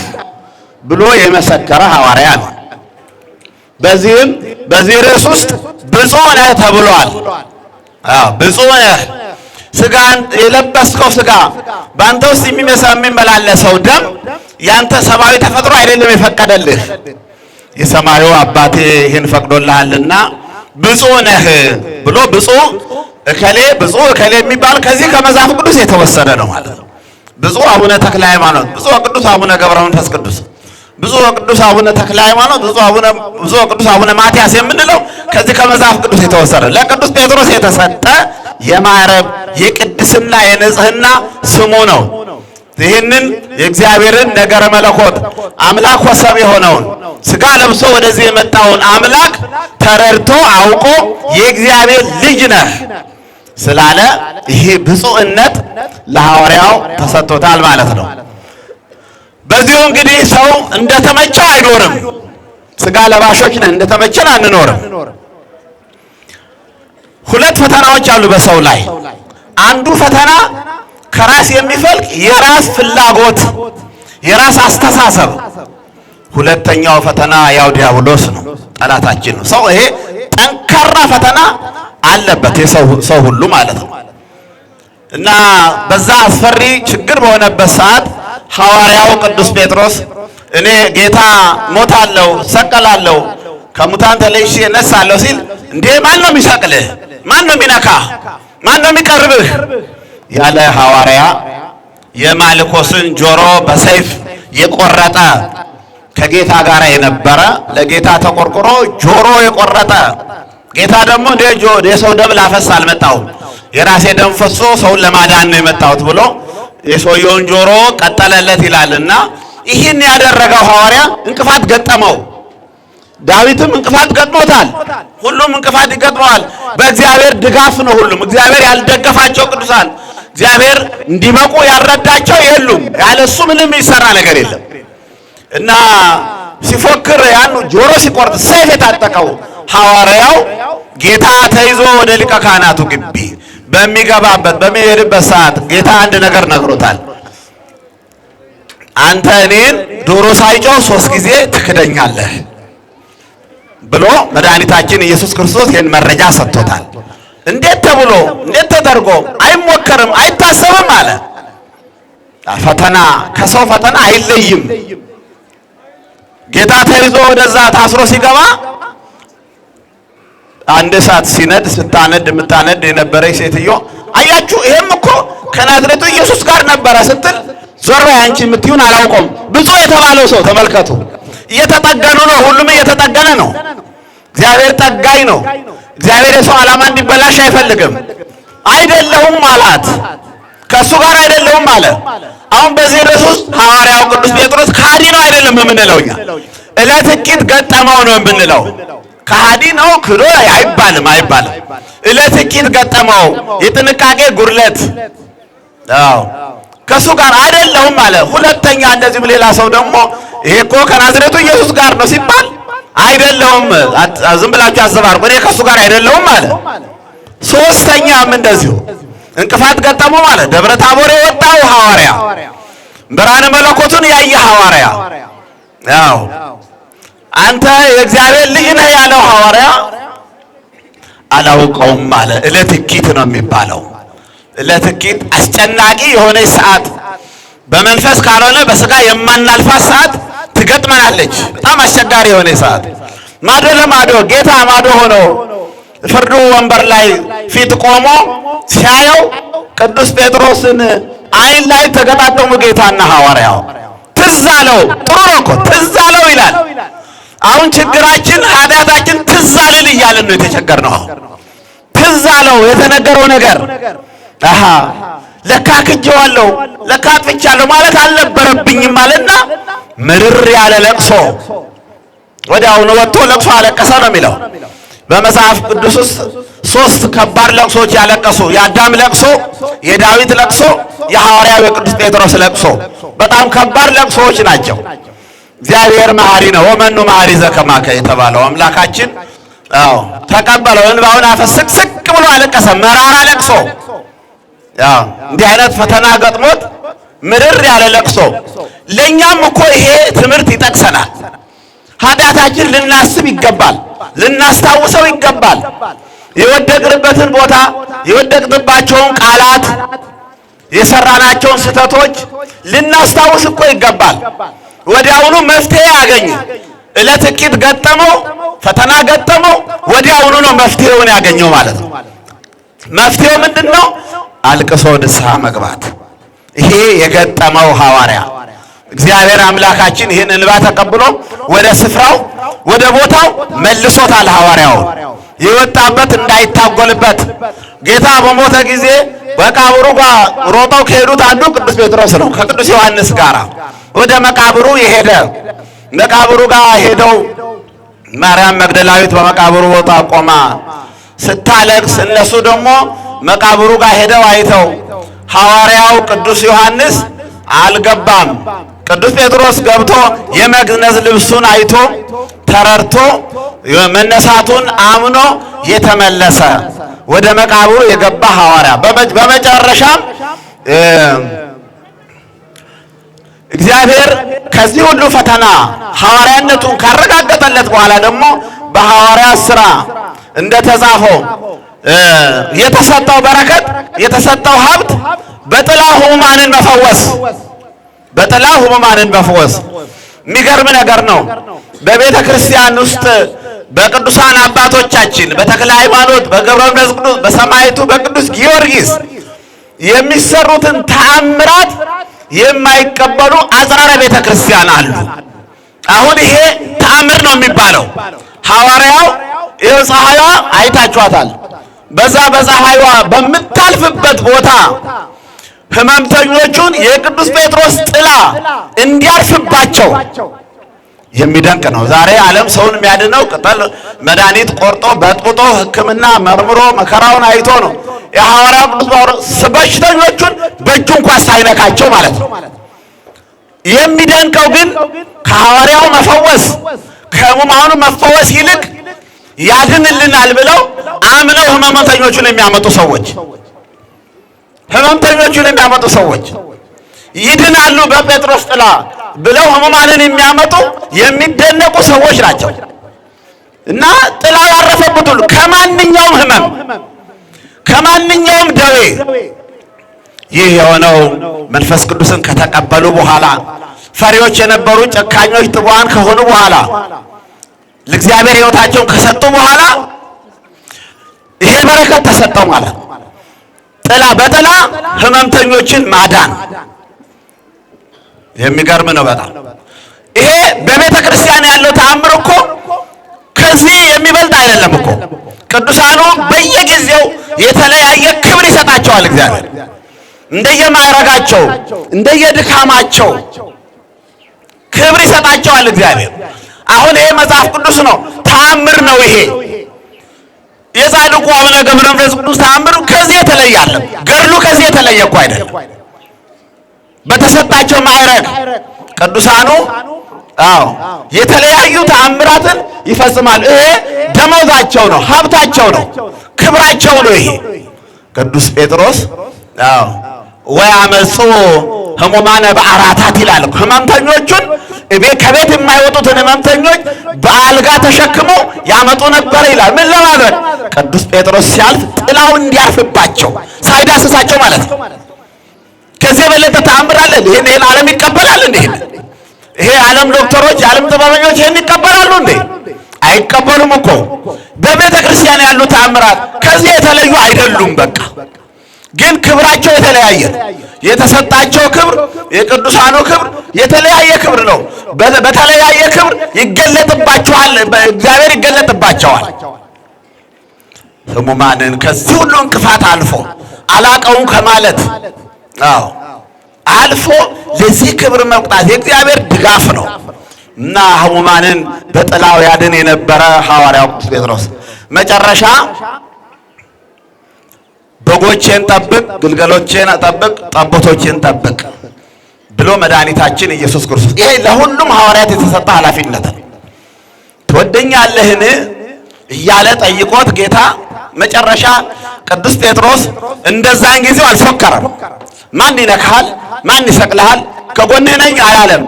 ብሎ የመሰከረ ሐዋርያ ነው። በዚህ ርዕስ ውስጥ ብፁዕ ነህ ተብሏል። ብፁዕ ነህ። ስጋን የለበስከው ስጋ በአንተ ውስጥ የሚመላለሰው ደም ያንተ ሰብአዊ ተፈጥሮ አይደለም የፈቀደልህ፣ የሰማዩ አባቴ ይህን ፈቅዶልሃልና ብፁዕ ነህ ብሎ ብፁዕ እከሌ የሚባል ከዚህ ከመጽሐፍ ቅዱስ የተወሰደ ነው ማለት ነው። ብፁዕ አቡነ ተክለ ሃይማኖት፣ ብፁዕ ቅዱስ አቡነ ገብረ መንፈስ ቅዱስ፣ ብፁዕ ቅዱስ አቡነ ተክለ ሃይማኖት፣ ብፁዕ ቅዱስ አቡነ ማትያስ የምንለው ከዚህ ከመጽሐፍ ቅዱስ የተወሰደ ለቅዱስ ጴጥሮስ የተሰጠ የማዕረግ የቅድስና የንጽህና ስሙ ነው። ይህንን የእግዚአብሔርን ነገረ መለኮት አምላክ ወሰብ የሆነውን ስጋ ለብሶ ወደዚህ የመጣውን አምላክ ተረድቶ አውቆ የእግዚአብሔር ልጅ ነህ ስላለ ይሄ ብፁዕነት ለሐዋርያው ተሰጥቶታል ማለት ነው። በዚሁ እንግዲህ ሰው እንደተመቸው አይኖርም። ስጋ ለባሾች ነን፣ እንደተመቸን አንኖርም። ሁለት ፈተናዎች አሉ በሰው ላይ። አንዱ ፈተና ከራስ የሚፈልቅ የራስ ፍላጎት፣ የራስ አስተሳሰብ። ሁለተኛው ፈተና ያው ዲያብሎስ ነው፣ ጠላታችን ነው። ሰው ይሄ ጠንካራ ፈተና አለበት የሰው ሁሉ ማለት ነው። እና በዛ አስፈሪ ችግር በሆነበት ሰዓት ሐዋርያው ቅዱስ ጴጥሮስ እኔ ጌታ ሞታለሁ፣ ሰቀላለሁ፣ ከሙታን ተለይሼ እነሳለሁ ሲል እንዴ ማን ነው የሚሰቅልህ? ማን ነው የሚነካህ? ማን ነው የሚቀርብህ? ያለ ሐዋርያ የማልኮስን ጆሮ በሰይፍ የቆረጠ ከጌታ ጋር የነበረ ለጌታ ተቆርቆሮ ጆሮ የቆረጠ ጌታ ደግሞ የሰው ደም ላፈስ አልመጣሁም የራሴ ደም ፈሶ ሰውን ለማዳን ነው የመጣሁት ብሎ የሰውየውን ጆሮ ቀጠለለት ይላልና ይህን ያደረገው ሐዋርያ እንቅፋት ገጠመው። ዳዊትም እንቅፋት ገጥሞታል። ሁሉም እንቅፋት ይገጥመዋል። በእግዚአብሔር ድጋፍ ነው ሁሉም። እግዚአብሔር ያልደገፋቸው ቅዱሳን እግዚአብሔር እንዲበቁ ያልረዳቸው የሉም። ያለሱ ምንም ይሰራ ነገር የለም እና ሲፎክር ያን ጆሮ ሲቆርጥ ሰይፍ የታጠቀው ሐዋርያው ጌታ ተይዞ ወደ ሊቀ ካህናቱ ግቢ በሚሄድበት ሰዓት ጌታ አንድ ነገር ነግሮታል። አንተ እኔን ዶሮ ሳይጮህ 3 ጊዜ ትክደኛለህ ብሎ መድኃኒታችን ኢየሱስ ክርስቶስ ይህን መረጃ ሰጥቶታል። እንዴት ተብሎ እንዴት ተደርጎ አይሞከርም አይታሰብም አለ። ፈተና ከሰው ፈተና አይለይም። ጌታ ተይዞ ወደዛ ታስሮ ሲገባ አንድ ሰዓት ሲነድ የምታነድ የነበረች ሴትዮ አያችሁ ይሄም እኮ ከናዝሬቱ ኢየሱስ ጋር ነበረ ስትል ዞር በይ አንቺ የምትዩን አላውቀውም። ብፁዕ የተባለው ሰው ተመልከቱ። እየተጠገኑ ነው፣ ሁሉም እየተጠገነ ነው። እግዚአብሔር ጠጋኝ ነው። እግዚአብሔር የሰው ዓላማ እንዲበላሽ አይፈልግም። አይደለሁም አላት። ከእሱ ጋር አይደለሁም አለ። አሁን በዚህ ርዕስ ውስጥ ሐዋርያው ቅዱስ ጴጥሮስ ከሃዲ ነው አይደለም የምንለው እኛ ዕለት እቂት ገጠመው ነው የምንለው። ከሃዲ ነው ክዶ አይባልም። ዕለት እቂት ገጠመው፣ የጥንቃቄ ጉድለት ከእሱ ጋር አይደለሁም አለ። ሁለተኛ እንደዚህ ሌላ ሰው ደግሞ ይሄ እኮ ከናዝሬቱ ኢየሱስ ጋር ነው ሲባል አይደለሁም፣ ዝም ብላችሁ አዘባርቁ፣ እኔ ከሱ ጋር አይደለሁም አለ። ሶስተኛም እንደዚሁ እንቅፋት ገጠመው ማለት ደብረ ታቦር የወጣው ሐዋርያ ብርሃነ መለኮቱን ያየ ሐዋርያ ያው አንተ የእግዚአብሔር ልጅ ነህ ያለው ሐዋርያ አላውቀውም አለ። እለትኪት ነው የሚባለው። እለትኪት አስጨናቂ የሆነ ሰዓት በመንፈስ ካልሆነ በስጋ የማናልፋት ሰዓት ትገጥመናለች። በጣም አስቸጋሪ የሆነ ሰዓት ማዶ ለማዶ ጌታ ማዶ ሆኖ ፍርዱ ወንበር ላይ ፊት ቆሞ ሲያየው ቅዱስ ጴጥሮስን አይን ላይ ተገጣጠሙ ጌታና ሐዋርያው። ትዝ አለው። ጥሩ ነው እኮ ትዝ አለው ይላል። አሁን ችግራችን ኃጢአታችን ትዝ አለን እያለን ነው የተቸገርነው። ትዝ አለው የተነገረው ነገር አሃ ለካ ክጄዋለሁ ለካ አጥፍቻለሁ ማለት አልነበረብኝም ማለትና ምርር ያለ ለቅሶ ወዲያውኑ ወጥቶ ለቅሶ አለቀሰ ነው የሚለው። በመጽሐፍ ቅዱስ ውስጥ ሶስት ከባድ ለቅሶች ያለቀሱ፣ የአዳም ለቅሶ፣ የዳዊት ለቅሶ፣ የሐዋርያው የቅዱስ ጴጥሮስ ለቅሶ በጣም ከባድ ለቅሶዎች ናቸው። እግዚአብሔር መሐሪ ነው። ወመኑ መሐሪ ዘከማከ የተባለው አምላካችን አዎ ተቀበለው። እንባውን አፈሰክ ስቅ ብሎ አለቀሰ፣ መራራ ለቅሶ። ያው እንዲህ አይነት ፈተና ገጥሞት ምርር ያለ ለቅሶ። ለኛም እኮ ይሄ ትምህርት ይጠቅሰናል። ኃጢአታችን ልናስብ ይገባል፣ ልናስታውሰው ይገባል። የወደቅንበትን ቦታ፣ የወደቅንባቸውን ቃላት፣ የሰራናቸውን ስህተቶች ልናስታውስ እኮ ይገባል። ወዲያውኑ መፍትሄ ያገኘ እለትኪት ገጠመው፣ ፈተና ገጠመው፣ ወዲያውኑ ነው መፍትሄውን ያገኘው ማለት ነው። መፍትሄው ምንድነው? አልቅሶ ንስሐ መግባት። ይሄ የገጠመው ሐዋርያ እግዚአብሔር አምላካችን ይህን እንባ ተቀብሎ ወደ ስፍራው ወደ ቦታው መልሶታል። ሐዋርያው የወጣበት እንዳይታጎልበት ጌታ በሞተ ጊዜ መቃብሩ ጋር ሮጠው ከሄዱት አንዱ ቅዱስ ጴጥሮስ ነው። ከቅዱስ ዮሐንስ ጋር ወደ መቃብሩ የሄደ መቃብሩ ጋር ሄደው ማርያም መግደላዊት በመቃብሩ ቦታ ቆማ ስታለቅስ እነሱ ደግሞ መቃብሩ ጋር ሄደው አይተው ሐዋርያው ቅዱስ ዮሐንስ አልገባም። ቅዱስ ጴጥሮስ ገብቶ የመግነዝ ልብሱን አይቶ ተረድቶ መነሳቱን አምኖ የተመለሰ ወደ መቃብሩ የገባ ሐዋርያ በመጨረሻም እግዚአብሔር ከዚህ ሁሉ ፈተና ሐዋርያነቱን ካረጋገጠለት በኋላ ደግሞ በሐዋርያት ሥራ እንደተጻፈው የተሰጠው በረከት የተሰጠው ሀብት በጥላ ሕሙማንን መፈወስ በጥላ ሕሙማንን መፈወስ የሚገርም ነገር ነው። በቤተ ክርስቲያን ውስጥ በቅዱሳን አባቶቻችን በተክለ ሃይማኖት፣ በገብረ መንፈስ ቅዱስ፣ በሰማዕቱ በቅዱስ ጊዮርጊስ የሚሰሩትን ተአምራት የማይቀበሉ አጽራረ ቤተ ክርስቲያን አሉ። አሁን ይሄ ተአምር ነው የሚባለው። ሐዋርያው ፀሐይዋ አይታችኋታል። በዛ በፀሐይዋ በምታልፍበት ቦታ ሕመምተኞቹን የቅዱስ ጴጥሮስ ጥላ እንዲያርፍባቸው የሚደንቅ ነው። ዛሬ ዓለም ሰውን የሚያድነው ቅጠል መድኃኒት ቆርጦ በጥብጦ ሕክምና መርምሮ መከራውን አይቶ ነው። የሐዋርያው ቅዱስ ጳውሎስ በሽተኞቹን በእጁ እንኳን ሳይነካቸው ማለት ነው። የሚደንቀው ግን ከሐዋርያው መፈወስ ከሕሙማኑ መፈወስ ይልቅ ያድንልናል ብለው አምነው ሕመምተኞቹን የሚያመጡ ሰዎች ይድናሉ በጴጥሮስ ጥላ ብለው ሕሙማንን የሚያመጡ የሚደነቁ ሰዎች ናቸው። እና ጥላ ያረፈበት ሁሉ ከማንኛውም ሕመም ከማንኛውም ደዌ ይህ የሆነው መንፈስ ቅዱስን ከተቀበሉ በኋላ ፈሪዎች የነበሩ ጨካኞች ጥቡዓን ከሆኑ በኋላ ለእግዚአብሔር ሕይወታቸውን ከሰጡ በኋላ ይሄ በረከት ተሰጠው ማለት ነው። ጥላ በጥላ ሕመምተኞችን ማዳን የሚገርም ነው በጣም። ይሄ በቤተ ክርስቲያን ያለው ተአምር እኮ ከዚህ የሚበልጥ አይደለም እኮ። ቅዱሳኑ በየጊዜው የተለያየ ክብር ይሰጣቸዋል እግዚአብሔር፣ እንደየማዕረጋቸው እንደየድካማቸው ክብር ይሰጣቸዋል እግዚአብሔር። አሁን ይሄ መጽሐፍ ቅዱስ ነው፣ ተአምር ነው ይሄ። የጻድቁ አቡነ ገብረ መንፈስ ቅዱስ ተአምሩ ከዚህ የተለየ አይደለም። ገድሉ ከዚህ የተለየ እኮ አይደለም። በተሰጣቸው ማዕረግ ቅዱሳኑ አዎ የተለያዩ ተአምራትን ይፈጽማሉ። ይሄ ደመወዛቸው ነው፣ ሀብታቸው ነው፣ ክብራቸው ነው። ይሄ ቅዱስ ጴጥሮስ አዎ ወያመጹ ሕሙማነ በአራታት ይላል። ሕመምተኞቹን ከቤት የማይወጡትን ሕመምተኞች በአልጋ ተሸክመው ያመጡ ነበር ይላል። ምን ለማለት? ቅዱስ ጴጥሮስ ሲያልፍ ጥላው እንዲያርፍባቸው ሳይዳስሳቸው ማለት ነው። ከዚህ የበለጠ ተአምር አለ? ይሄን ዓለም ይቀበላል እንዴ? ይሄ ዓለም ዶክተሮች፣ የዓለም ጥበበኞች ይሄን ይቀበላሉ እንዴ? አይቀበሉም እኮ። በቤተ ክርስቲያን ያሉ ተአምራት ከዚህ የተለዩ አይደሉም። በቃ ግን ክብራቸው የተለያየ ነው። የተሰጣቸው ክብር፣ የቅዱሳኑ ክብር የተለያየ ክብር ነው። በተለያየ ክብር ይገለጥባቸዋል፣ እግዚአብሔር ይገለጥባቸዋል። ሕሙማንን ከዚህ ሁሉ እንቅፋት አልፎ አላቀውም ከማለት አዎ አልፎ ለዚህ ክብር መብቃት የእግዚአብሔር ድጋፍ ነው እና ሕሙማንን በጥላው ያድን የነበረ ሐዋርያው ቅዱስ ጴጥሮስ መጨረሻ በጎቼን ጠብቅ፣ ግልገሎቼን ጠብቅ፣ ጠቦቶቼን ጠብቅ ብሎ መድኃኒታችን ኢየሱስ ክርስቶስ ይሄ ለሁሉም ሐዋርያት የተሰጠ ኃላፊነት ነው። ትወደኛለህን እያለ ጠይቆት ጌታ መጨረሻ ቅዱስ ጴጥሮስ እንደዛን ጊዜው አልፎከረም። ማን ይነካሃል? ማን ይሰቅልሃል? ከጎንህ ነኝ አላለም።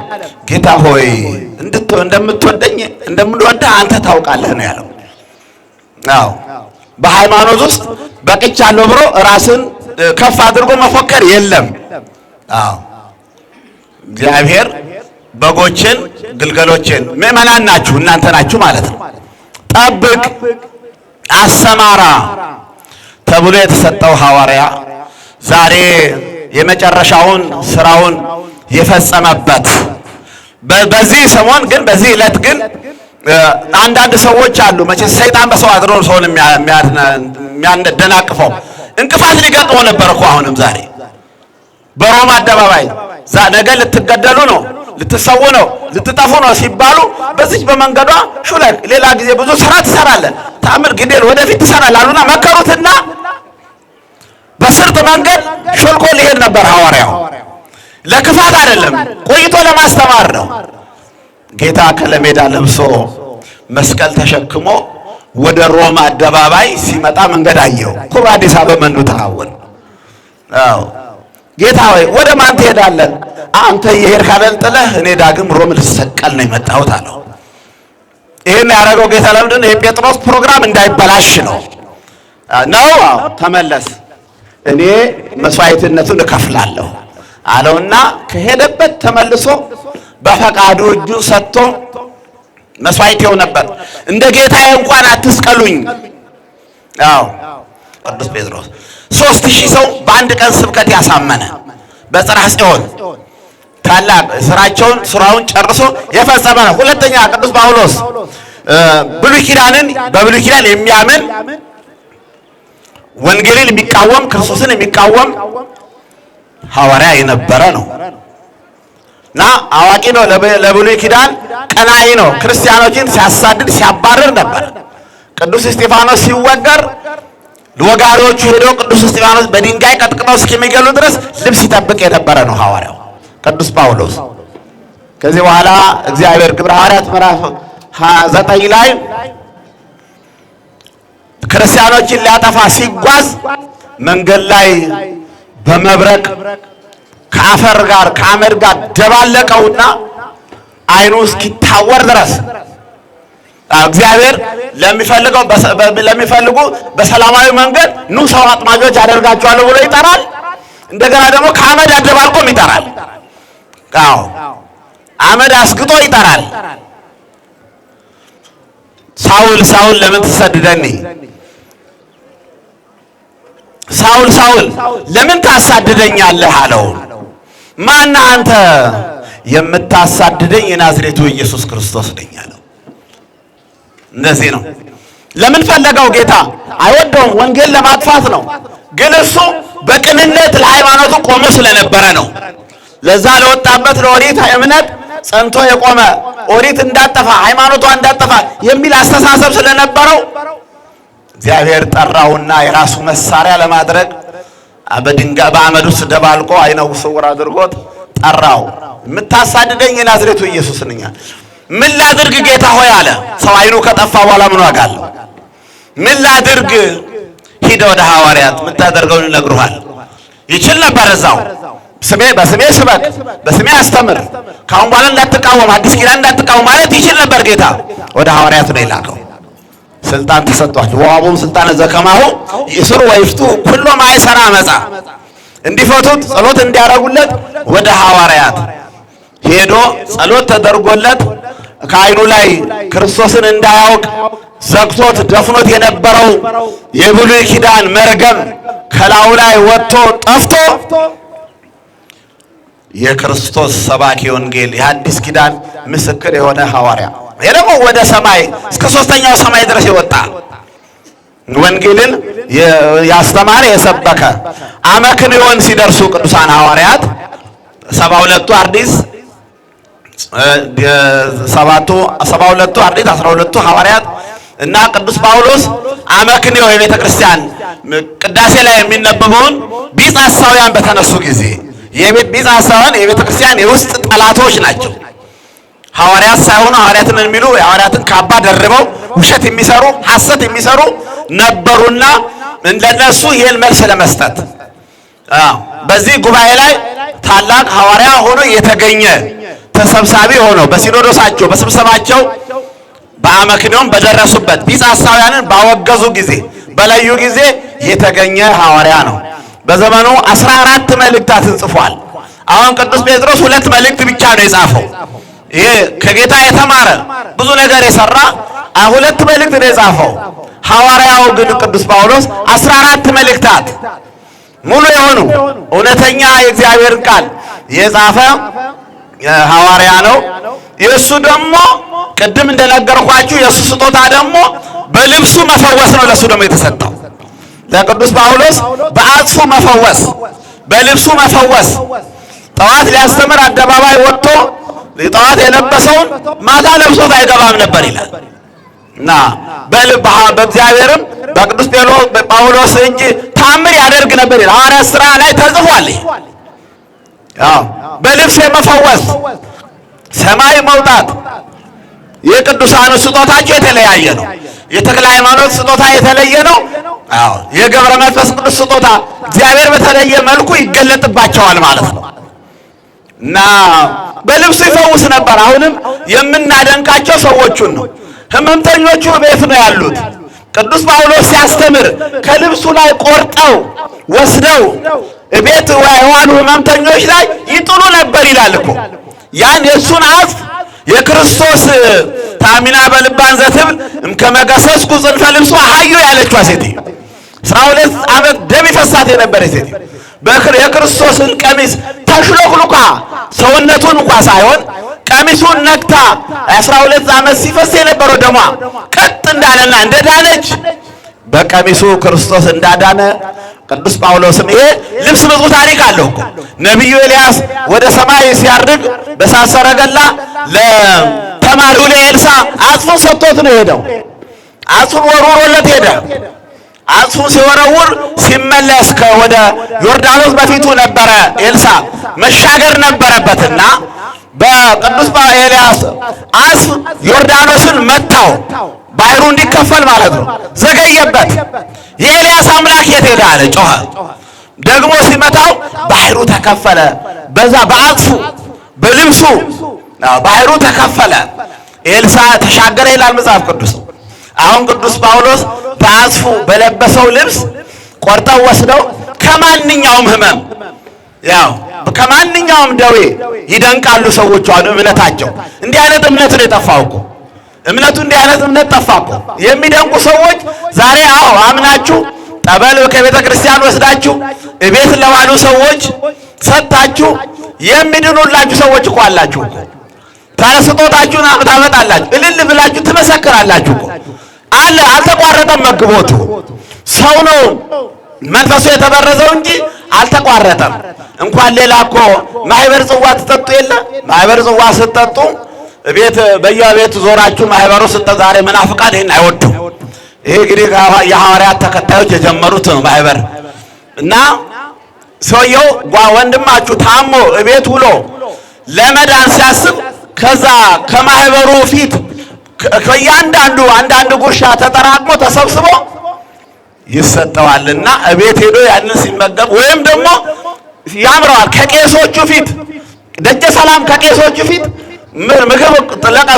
ጌታ ሆይ እንደምትወደኝ እንደምንወደህ አንተ ታውቃለህ ነው ያለው። አዎ በሃይማኖት ውስጥ በቅቻለሁ ብሎ ራስን ከፍ አድርጎ መፎከር የለም። አዎ እግዚአብሔር በጎችን ግልገሎችን ምእመናን ናችሁ እናንተ ናችሁ ማለት ነው ጠብቅ፣ አሰማራ ተብሎ የተሰጠው ሐዋርያ ዛሬ የመጨረሻውን ስራውን የፈጸመበት በዚህ ሰሞን ግን በዚህ ዕለት ግን አንዳንድ ሰዎች አሉ። መቼስ ሰይጣን በሰው አድሮ ሰውን የሚያደናቅፈው እንቅፋት ሊገጥመው ነበር እኮ አሁንም ዛሬ በሮማ አደባባይ ነገ ልትገደሉ ነው፣ ልትሰው ነው፣ ልትጠፉ ነው ሲባሉ በዚህ በመንገዷ ሹለክ ሌላ ጊዜ ብዙ ስራ ትሰራለህ፣ ታምር ግዴል ወደፊት ትሰራለህ አሉና መከሩትና በስርጥ መንገድ ሾልኮ ሊሄድ ነበር ሐዋርያው። ለክፋት አይደለም፣ ቆይቶ ለማስተማር ነው። ጌታ ከለሜዳ ለብሶ መስቀል ተሸክሞ ወደ ሮማ አደባባይ ሲመጣ መንገድ አየው። ኩባ አዲስ አበባ መኑ ተሐወል። አዎ ጌታ ሆይ ወደ ማን ትሄዳለህ? አንተ የሄድክ አይደል ጥለህ፣ እኔ ዳግም ሮም ልሰቀል ነው የመጣሁት አለው። ይሄን ያደረገው ጌታ ለምንድን ነው? የጴጥሮስ ፕሮግራም እንዳይበላሽ ነው። ተመለስ፣ እኔ መስዋዕትነቱን እከፍላለሁ አለውና ከሄደበት ተመልሶ በፈቃዱ እጁ ሰጥቶ መስዋዕት ይው ነበር። እንደ ጌታዬ እንኳን አትስቀሉኝ። አዎ ቅዱስ ጴጥሮስ 3000 ሰው በአንድ ቀን ስብከት ያሳመነ በጽርሐ ጽዮን ታላቅ ስራውን ጨርሶ የፈጸመ ነው። ሁለተኛ ቅዱስ ጳውሎስ ብሉይ ኪዳንን በብሉይ ኪዳን የሚያምን ወንጌልን የሚቃወም ክርስቶስን የሚቃወም ሐዋርያ የነበረ ነው እና አዋቂ ነው። ለብሉይ ኪዳን ቀናኢ ነው። ክርስቲያኖችን ሲያሳድድ ሲያባርር ነበር። ቅዱስ እስጢፋኖስ ሲወገር ወጋሪዎቹ ሄደው ቅዱስ እስጢፋኖስ በድንጋይ ቀጥቅጠው እስኪሚገሉ ድረስ ልብስ ይጠብቅ የነበረ ነው ሐዋርያው ቅዱስ ጳውሎስ። ከዚህ በኋላ እግዚአብሔር ግብረ ሐዋርያት ምዕራፍ 9 ላይ ክርስቲያኖችን ሊያጠፋ ሲጓዝ መንገድ ላይ በመብረቅ ከአፈር ጋር ከአመድ ጋር ደባለቀውና አይኑ እስኪታወር ድረስ እግዚአብሔር ለሚፈልጉ በሰላማዊ መንገድ ኑ ሰው አጥማጆች አደርጋቸዋለሁ ብሎ ይጠራል። እንደገና ደግሞ ከአመድ አደባልቆም ይጠራል። አዎ አመድ አስግጦ ይጠራል። ሳውል ሳውል ለምን ትሰድደኒ? ሳውል ሳውል ለምን ታሳድደኛለህ አለው። ማን አንተ? የምታሳድደኝ የናዝሬቱ ኢየሱስ ክርስቶስ ነኝ አለው። እንደዚህ ነው። ለምን ፈለገው ጌታ? አይወደውም፣ ወንጌል ለማጥፋት ነው። ግን እሱ በቅንነት ለሃይማኖቱ ቆሞ ስለነበረ ነው። ለዛ ለወጣበት ለኦሪት እምነት ጸንቶ የቆመ ኦሪት እንዳጠፋ ሃይማኖቷ እንዳጠፋ የሚል አስተሳሰብ ስለነበረው እግዚአብሔር ጠራውና የራሱ መሳሪያ ለማድረግ በድንጋይ በአመድ ውስጥ ደባልቆ አይነ ስውር አድርጎት ጠራው። የምታሳድደኝ የናዝሬቱ ኢየሱስ ነኝ። ምን ላድርግ ጌታ ሆይ አለ። ሰው አይኑ ከጠፋ በኋላ ምን ዋጋ አለው? ምን ላድርግ? ሂድ ወደ ሐዋርያት የምታደርገውን ይነግሩሃል። ይችል ነበር እዛው በስሜ ስበክ፣ በስሜ አስተምር፣ ካሁን በኋላ እንዳትቃወም፣ አዲስ ኪዳን እንዳትቃወም ማለት ይችል ነበር ጌታ። ወደ ሐዋርያት ነው የላከው። ስልጣን ተሰጥቷቸው ወሀቦሙ ስልጣነ ዘከማሁ ይስሩ ወይፍቱ ኩሎ ማይሰራ አመፃ፣ እንዲፈቱት ጸሎት እንዲያረጉለት ወደ ሐዋርያት ሄዶ ጸሎት ተደርጎለት ከዓይኑ ላይ ክርስቶስን እንዳያውቅ ዘግቶት ደፍኖት የነበረው የብሉይ ኪዳን መርገም ከላዩ ላይ ወጥቶ ጠፍቶ የክርስቶስ ሰባኪ ወንጌል የአዲስ ኪዳን ምስክር የሆነ ሐዋርያ ይሄ ደግሞ ወደ ሰማይ እስከ ሶስተኛው ሰማይ ድረስ የወጣ ወንጌልን ያስተማረ የሰበከ አመክንዮን ሲደርሱ ቅዱሳን ሐዋርያት 72ቱ አርድእት 12ቱ ሐዋርያት እና ቅዱስ ጳውሎስ አመክንዮ የቤተ ክርስቲያን ቅዳሴ ላይ የሚነበበውን ቢጽ ሐሳውያን በተነሱ ጊዜ ቢጽ ሐሳውያን የቤተ ክርስቲያን የውስጥ ጠላቶች ናቸው። ሐዋርያት ሳይሆኑ ሐዋርያትን የሚሉ የሐዋርያትን ካባ ደርበው ውሸት የሚሰሩ ሐሰት የሚሰሩ ነበሩና እንደነሱ ይህን መልስ ለመስጠት በዚህ ጉባኤ ላይ ታላቅ ሐዋርያ ሆኖ የተገኘ ተሰብሳቢ ሆኖ በሲኖዶሳቸው በስብሰባቸው በአመክንዮም በደረሱበት ቢጽ ሐሳውያንን ባወገዙ ጊዜ በለዩ ጊዜ የተገኘ ሐዋርያ ነው። በዘመኑ 14 መልእክታትን ጽፏል። አሁን ቅዱስ ጴጥሮስ 2 መልእክት ብቻ ነው የጻፈው። ይሄ ከጌታ የተማረ ብዙ ነገር የሰራ 2 መልእክት ነው የጻፈው። ሐዋርያው ግን ቅዱስ ጳውሎስ 14 መልእክታት ሙሉ የሆኑ እውነተኛ የእግዚአብሔርን ቃል የጻፈ ሐዋርያ ነው። የእሱ ደግሞ ቅድም እንደነገርኳችሁ የእሱ ስጦታ ደግሞ በልብሱ መፈወስ ነው። ለእሱ ደግሞ የተሰጠው ለቅዱስ ጳውሎስ በአጽፉ መፈወስ፣ በልብሱ መፈወስ። ጠዋት ሊያስተምር አደባባይ ወጥቶ ጠዋት የለበሰውን ማታ ለብሶት አይገባም ነበር ይላል እና በእግዚአብሔርም በቅዱስ ጳውሎስ እጅ ታምር ያደርግ ነበር ይላል። ሐዋርያት ሥራ ላይ ተጽፏል። በልብስ የመፈወስ ሰማይ መውጣት የቅዱሳኑ ስጦታቸው የተለያየ ነው። የተክለ ሃይማኖት ስጦታ የተለየ ነው። የገብረ መንፈስ ቅዱስ ስጦታ እግዚአብሔር በተለየ መልኩ ይገለጥባቸዋል ማለት ነው እና በልብሱ ይፈውስ ነበር። አሁንም የምናደንቃቸው ሰዎቹን ነው። ሕመምተኞቹ ቤት ነው ያሉት። ቅዱስ ጳውሎስ ሲያስተምር ከልብሱ ላይ ቆርጠው ወስደው ቤት የዋሉ ሕመምተኞች ላይ ይጥሉ ነበር ይላል እኮ። ያን የእሱን አፍ የክርስቶስ ታሚና በልባን ዘትብል እምከመገሰስኩ ጽንፈ ልብሱ አሃዩ ያለችዋ ሴትዮ 12 ዓመት ደም ይፈሳት የነበረች ሴትዮ የክርስቶስን ቀሚስ ተሽሎክሉካ ሰውነቱን እንኳ ሳይሆን ቀሚሱን ነክታ 12 ዓመት ሲፈስ የነበረው ደሟ ቀጥ እንዳለና እንደዳነች በቀሚሱ ክርስቶስ እንዳዳነ ቅዱስ ጳውሎስም ይሄ ልብስ ብዙ ታሪክ አለው እኮ። ነቢዩ ኤልያስ ወደ ሰማይ ሲያርግ በእሳት ሰረገላ ለተማሪው ለኤልሳ አጽፉን ሰጥቶት ነው ሄደው። አጽፉን ወርውሮለት ሄደ። አጽፉን ሲወረውር ሲመለስ ወደ ዮርዳኖስ በፊቱ ነበረ ኤልሳ መሻገር ነበረበትና በቅዱስ ኤልያስ አጽፍ ዮርዳኖስን መታው። ባህሩ እንዲከፈል ማለት ነው። ዘገየበት። የኤልያስ አምላክ የት ሄደ አለ፣ ጮኸ። ደግሞ ሲመታው ባህሩ ተከፈለ። በዛ በአጽፉ በልብሱ ባህሩ ተከፈለ። ኤልሳ ተሻገረ ይላል መጽሐፍ ቅዱስ። አሁን ቅዱስ ጳውሎስ በአጽፉ በለበሰው ልብስ ቆርጠው ወስደው ከማንኛውም ሕመም ከማንኛውም ደዌ ይደንቃሉ ሰዎቹ። አሉ እምነታቸው እንዲህ አይነት እምነት ነው የጠፋው እኮ። እምነቱ እንዲህ አይነት እምነት ጠፋ እኮ። የሚደንቁ ሰዎች ዛሬ አምናችሁ ጠበል ከቤተ ክርስቲያን ወስዳችሁ ቤት ለዋሉ ሰዎች ሰጣችሁ የሚድኑላችሁ ሰዎች እኮ አላችሁ እኮ። ታስጦታችሁን ታመጣላችሁ፣ እልል ብላችሁ ትመሰክራላችሁ እኮ። አልተቋረጠም መግቦቱ። ሰው ነው መንፈሱ የተበረዘው እንጂ አልተቋረጠም። እንኳን ሌላ እኮ ማህበር ጽዋ ትጠጡ የለ ማህበር ጽዋ ስትጠጡ ቤት በየቤቱ ዞራችሁ ማህበሩ ዛሬ መናፍቃን ይሄን አይወዱም። ይሄ እንግዲህ የሐዋርያት ተከታዮች የጀመሩት ነው ማህበር እና ሰውየው ወንድማችሁ ታሞ እቤት ውሎ ለመዳን ሲያስብ ከዛ ከማህበሩ ፊት ከያንዳንዱ አንዳንድ ጉርሻ ተጠራቅሞ ተሰብስቦ ይሰጠዋልና እቤት ሄዶ ያንን ሲመገብ ወይም ደግሞ ያምረዋል ከቄሶቹ ፊት ደጀ ሰላም ከቄሶቹ ፊት ምግብ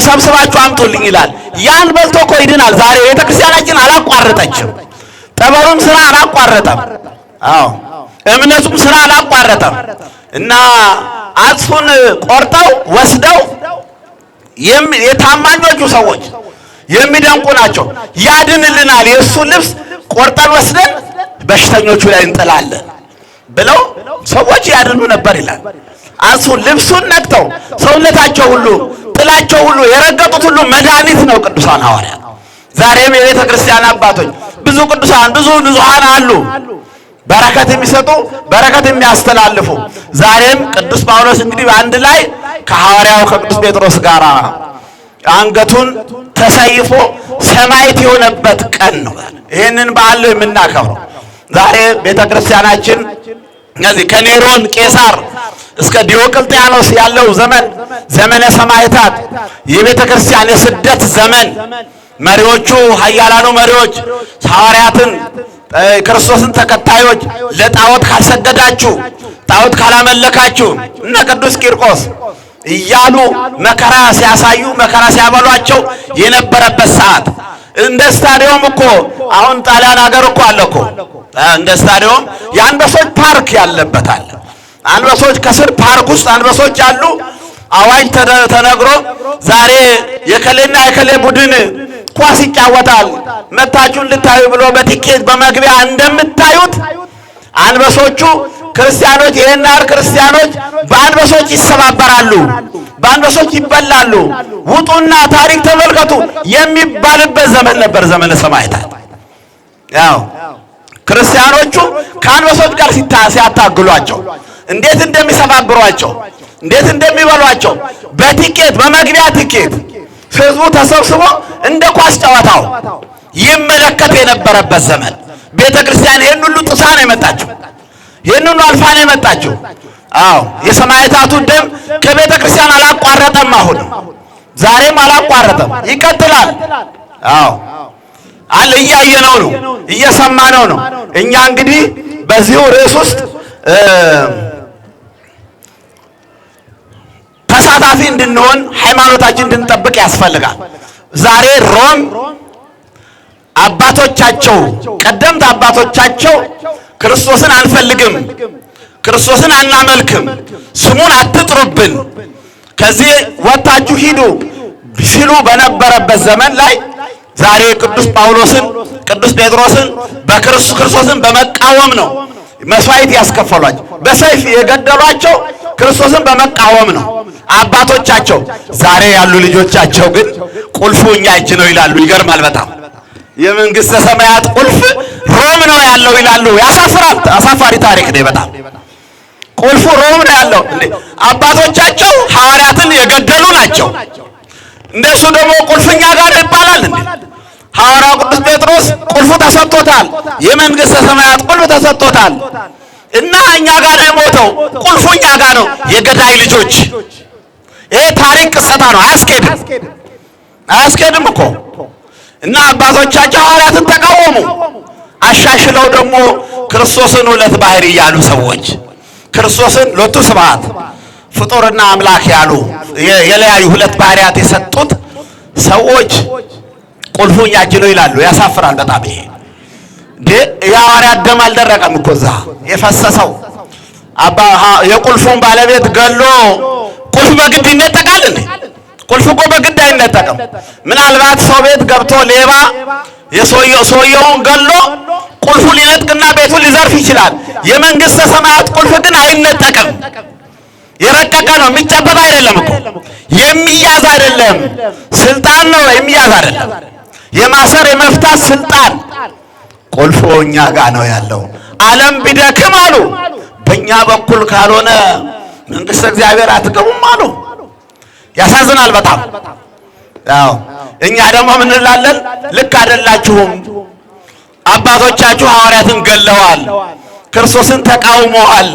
ሰብስባችሁ አምጡልኝ ይላል። ያን በልቶ እኮ ይድናል። ዛሬ ቤተክርስቲያናችን አላቋረጠችም። ጠበሉም ስራ አላቋረጠም። አዎ እምነቱም ስራ አላቋረጠም። እና አጽፉን ቆርጠው ወስደው የታማኞቹ ሰዎች የሚደንቁ ናቸው። ያድንልናል፣ የእሱ ልብስ ቆርጠን ወስደን በሽተኞቹ ላይ እንጥላለን ብለው ሰዎች ያድኑ ነበር ይላል። አጽፉን ልብሱን ነክተው ሰውነታቸው ሁሉ ጥላቸው ሁሉ የረገጡት ሁሉ መድኃኒት ነው ቅዱሳን ሐዋርያት። ዛሬም የቤተ ክርስቲያን አባቶች ብዙ ቅዱሳን ብዙ ንጹሐን አሉ፣ በረከት የሚሰጡ በረከት የሚያስተላልፉ። ዛሬም ቅዱስ ጳውሎስ እንግዲህ አንድ ላይ ከሐዋርያው ከቅዱስ ጴጥሮስ ጋር አንገቱን ተሰይፎ ሰማዕት የሆነበት ቀን ነው። ይህንን በዓል የምናከብረው ዛሬ ቤተ ክርስቲያናችን እነዚህ ከኔሮን ቄሳር እስከ ዲዮቅልጥያኖስ ያለው ዘመን ዘመነ ሰማዕታት የቤተ ክርስቲያን የስደት ዘመን መሪዎቹ ኃያላኑ መሪዎች ሐዋርያትን ክርስቶስን ተከታዮች ለጣዖት ካልሰገዳችሁ ጣዖት ካላመለካችሁ እነ ቅዱስ ቂርቆስ እያሉ መከራ ሲያሳዩ መከራ ሲያበሏቸው የነበረበት ሰዓት እንደ ስታዲየም እኮ አሁን ጣሊያን ሀገር እኮ አለ እኮ እንደ ስታዲየም የአንበሶች ፓርክ ያለበት አለ። አንበሶች ከስር ፓርክ ውስጥ አንበሶች አሉ። አዋጅ ተነግሮ ዛሬ የከሌና የከሌ ቡድን ኳስ ይጫወታል መታችሁን ልታዩ ብሎ በቲኬት በመግቢያ እንደምታዩት አንበሶቹ ክርስቲያኖች የናር ክርስቲያኖች በአንበሶች ይሰባበራሉ፣ በአንበሶች ይበላሉ፣ ውጡና ታሪክ ተመልከቱ የሚባልበት ዘመን ነበር፣ ዘመነ ሰማዕታት። ያው ክርስቲያኖቹ ከአንበሶች ጋር ሲያታግሏቸው እንዴት እንደሚሰባብሯቸው እንዴት እንደሚበሏቸው በቲኬት በመግቢያ ቲኬት ህዝቡ ተሰብስቦ እንደ ኳስ ጨዋታው ይመለከት የነበረበት ዘመን። ቤተ ክርስቲያን ይህን ሁሉ ጥሳ ነው የመጣችው፣ ይህን ሁሉ አልፋ ነው የመጣችው። አዎ የሰማዕታቱ ደም ከቤተ ክርስቲያን አላቋረጠም። አሁን ዛሬም አላቋረጠም፣ ይቀጥላል። አዎ አለ እያየነው ነው፣ እየሰማነው ነው። እኛ እንግዲህ በዚሁ ርዕስ ውስጥ ተሳታፊ እንድንሆን ሃይማኖታችን እንድንጠብቅ ያስፈልጋል። ዛሬ ሮም አባቶቻቸው ቀደምት አባቶቻቸው ክርስቶስን አንፈልግም፣ ክርስቶስን አናመልክም፣ ስሙን አትጥሩብን፣ ከዚህ ወጣችሁ ሂዱ ሲሉ በነበረበት ዘመን ላይ ዛሬ ቅዱስ ጳውሎስን ቅዱስ ጴጥሮስን ክርስቶስን በመቃወም ነው መስዋዕት ያስከፈሏቸው፣ በሰይፍ የገደሏቸው ክርስቶስን በመቃወም ነው አባቶቻቸው። ዛሬ ያሉ ልጆቻቸው ግን ቁልፉ እኛ እጅ ነው ይላሉ። ይገርማል በጣም የመንግስተ ሰማያት ቁልፍ ሮም ነው ያለው ይላሉ። ያሳፍራል። አሳፋሪ ታሪክ ነው በጣም። ቁልፉ ሮም ነው ያለው። አባቶቻቸው ሐዋርያትን የገደሉ ናቸው። እንደሱ ደግሞ ቁልፍኛ ጋር ይባላል እንዴ? ሐዋርያው ቅዱስ ጴጥሮስ ቁልፉ ተሰጥቶታል። የመንግስተ ሰማያት ቁልፍ ተሰጥቶታል። እና እኛ ጋር ነው የሞተው፣ ቁልፉ እኛ ጋር ነው። የገዳይ ልጆች ይሄ ታሪክ ቅሰታ ነው። አያስኬድም እኮ። እና አባቶቻቸው ሐዋርያትን ተቃወሙ። አሻሽለው ደግሞ ክርስቶስን ሁለት ባህሪ ያሉ ሰዎች ክርስቶስን ሎቱ ስብሐት ፍጡርና አምላክ ያሉ የለያዩ ሁለት ባህሪያት የሰጡት ሰዎች ቁልፉ እኛ እጅ ነው ይላሉ። ያሳፍራል በጣም ይሄ። የሐዋርያት ደም አልደረቀም እኮ እዛ የፈሰሰው። የቁልፉን ባለቤት ገሎ ቁልፍ በግድ ይነጠቃል እንዴ? ቁልፍ እኮ በግድ አይነጠቅም። ምናልባት ሰው ቤት ገብቶ ሌባ ሰውየውን ገሎ ቁልፉ ሊነጥቅና ቤቱን ሊዘርፍ ይችላል። የመንግስተ ሰማያት ቁልፍ ግን አይነጠቅም። የረቀቀ ነው፣ የሚጨበጥ አይደለም እኮ፣ የሚያዝ አይደለም። ስልጣን ነው፣ የሚያዝ አይደለም። የማሰር የመፍታት ስልጣን ቁልፉ እኛ ጋር ነው ያለው። ዓለም ቢደክም አሉ በእኛ በኩል ካልሆነ መንግስተ እግዚአብሔር አትገቡም አሉ። ያሳዝናል በጣም። ያው እኛ ደግሞ ምን እንላለን? ልክ አይደላችሁም፣ አባቶቻችሁ ሐዋርያትን ገለዋል፣ ክርስቶስን ተቃውመዋል።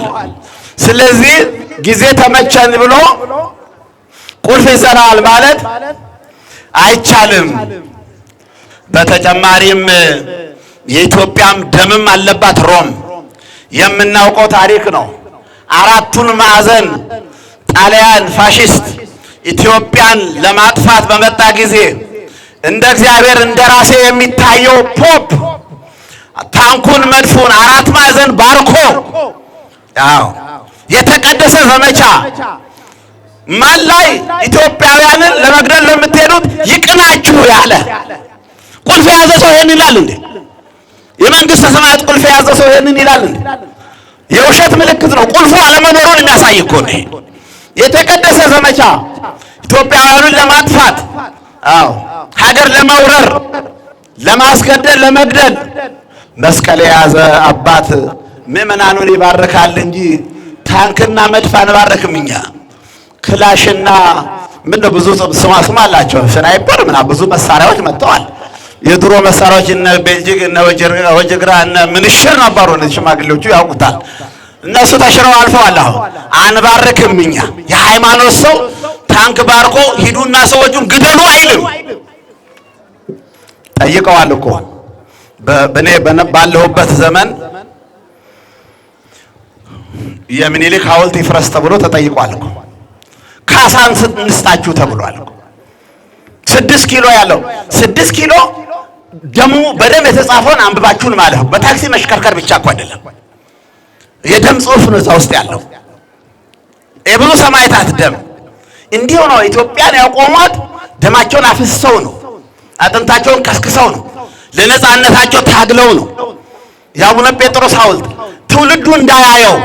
ስለዚህ ጊዜ ተመቸን ብሎ ቁልፍ ይዘናል ማለት አይቻልም። በተጨማሪም የኢትዮጵያም ደምም አለባት ሮም የምናውቀው ታሪክ ነው። አራቱን ማዕዘን ጣሊያን ፋሺስት ኢትዮጵያን ለማጥፋት በመጣ ጊዜ እንደ እግዚአብሔር እንደራሴ የሚታየው ፖፕ ታንኩን መድፉን አራት ማዕዘን ባርኮ የተቀደሰ ዘመቻ ማን ላይ ኢትዮጵያውያንን ለመግደል ለምትሄዱት ይቅናችሁ ያለ ቁልፍ የያዘ ሰው ይሄን ይላል እንዴ? የመንግስተ ሰማያት ቁልፍ የያዘ ሰው ይሄን ይላል እንዴ? የውሸት ምልክት ነው። ቁልፉ አለመኖሩን የሚያሳይ እኮ ነው። የተቀደሰ ዘመቻ ኢትዮጵያውያንን ለማጥፋት ሀገር ለመውረር፣ ለማስገደል፣ ለመግደል መስቀል የያዘ አባት ምዕመናኑን ይባርካል እንጂ ታንክና መድፍ አንባርክም እኛ። ክላሽና ምንድነው ብዙ ስም አላቸው። ስናይፐር ምናምን ብዙ መሳሪያዎች መጥተዋል። የድሮ መሳሪያዎች እነ ቤልጂክ እነ ወጀግራ እነ ምንሽር ነበሩ። እነዚህ ሽማግሌዎቹ ያውቁታል። እነሱ ተሽረው አልፈዋል። አሁን አንባርክም እኛ። የሃይማኖት ሰው ታንክ ባርኮ ሂዱና ሰዎቹን ግደሉ አይልም። ጠይቀዋል እኮ በኔ ባለሁበት ዘመን የሚኒሊክ ሐውልት ይፍረስ ተብሎ ተጠይቋል እኮ። ካሳን እንስጣችሁ ተብሏል እኮ። 6 ኪሎ ያለው 6 ኪሎ ደሙ በደም የተጻፈውን አንብባችሁን ማለት ነው። በታክሲ መሽከርከር ብቻ እኮ አይደለም፣ የደም ጽሑፍ ነው እዛ ውስጥ ያለው። የብዙ ሰማዕታት ደም እንዲሁ ነው። ኢትዮጵያን ያቆሟት ደማቸውን አፍስሰው ነው፣ አጥንታቸውን ከስክሰው ነው፣ ለነጻነታቸው ታግለው ነው። የአቡነ ጴጥሮስ ሐውልት ትውልዱ እንዳያየው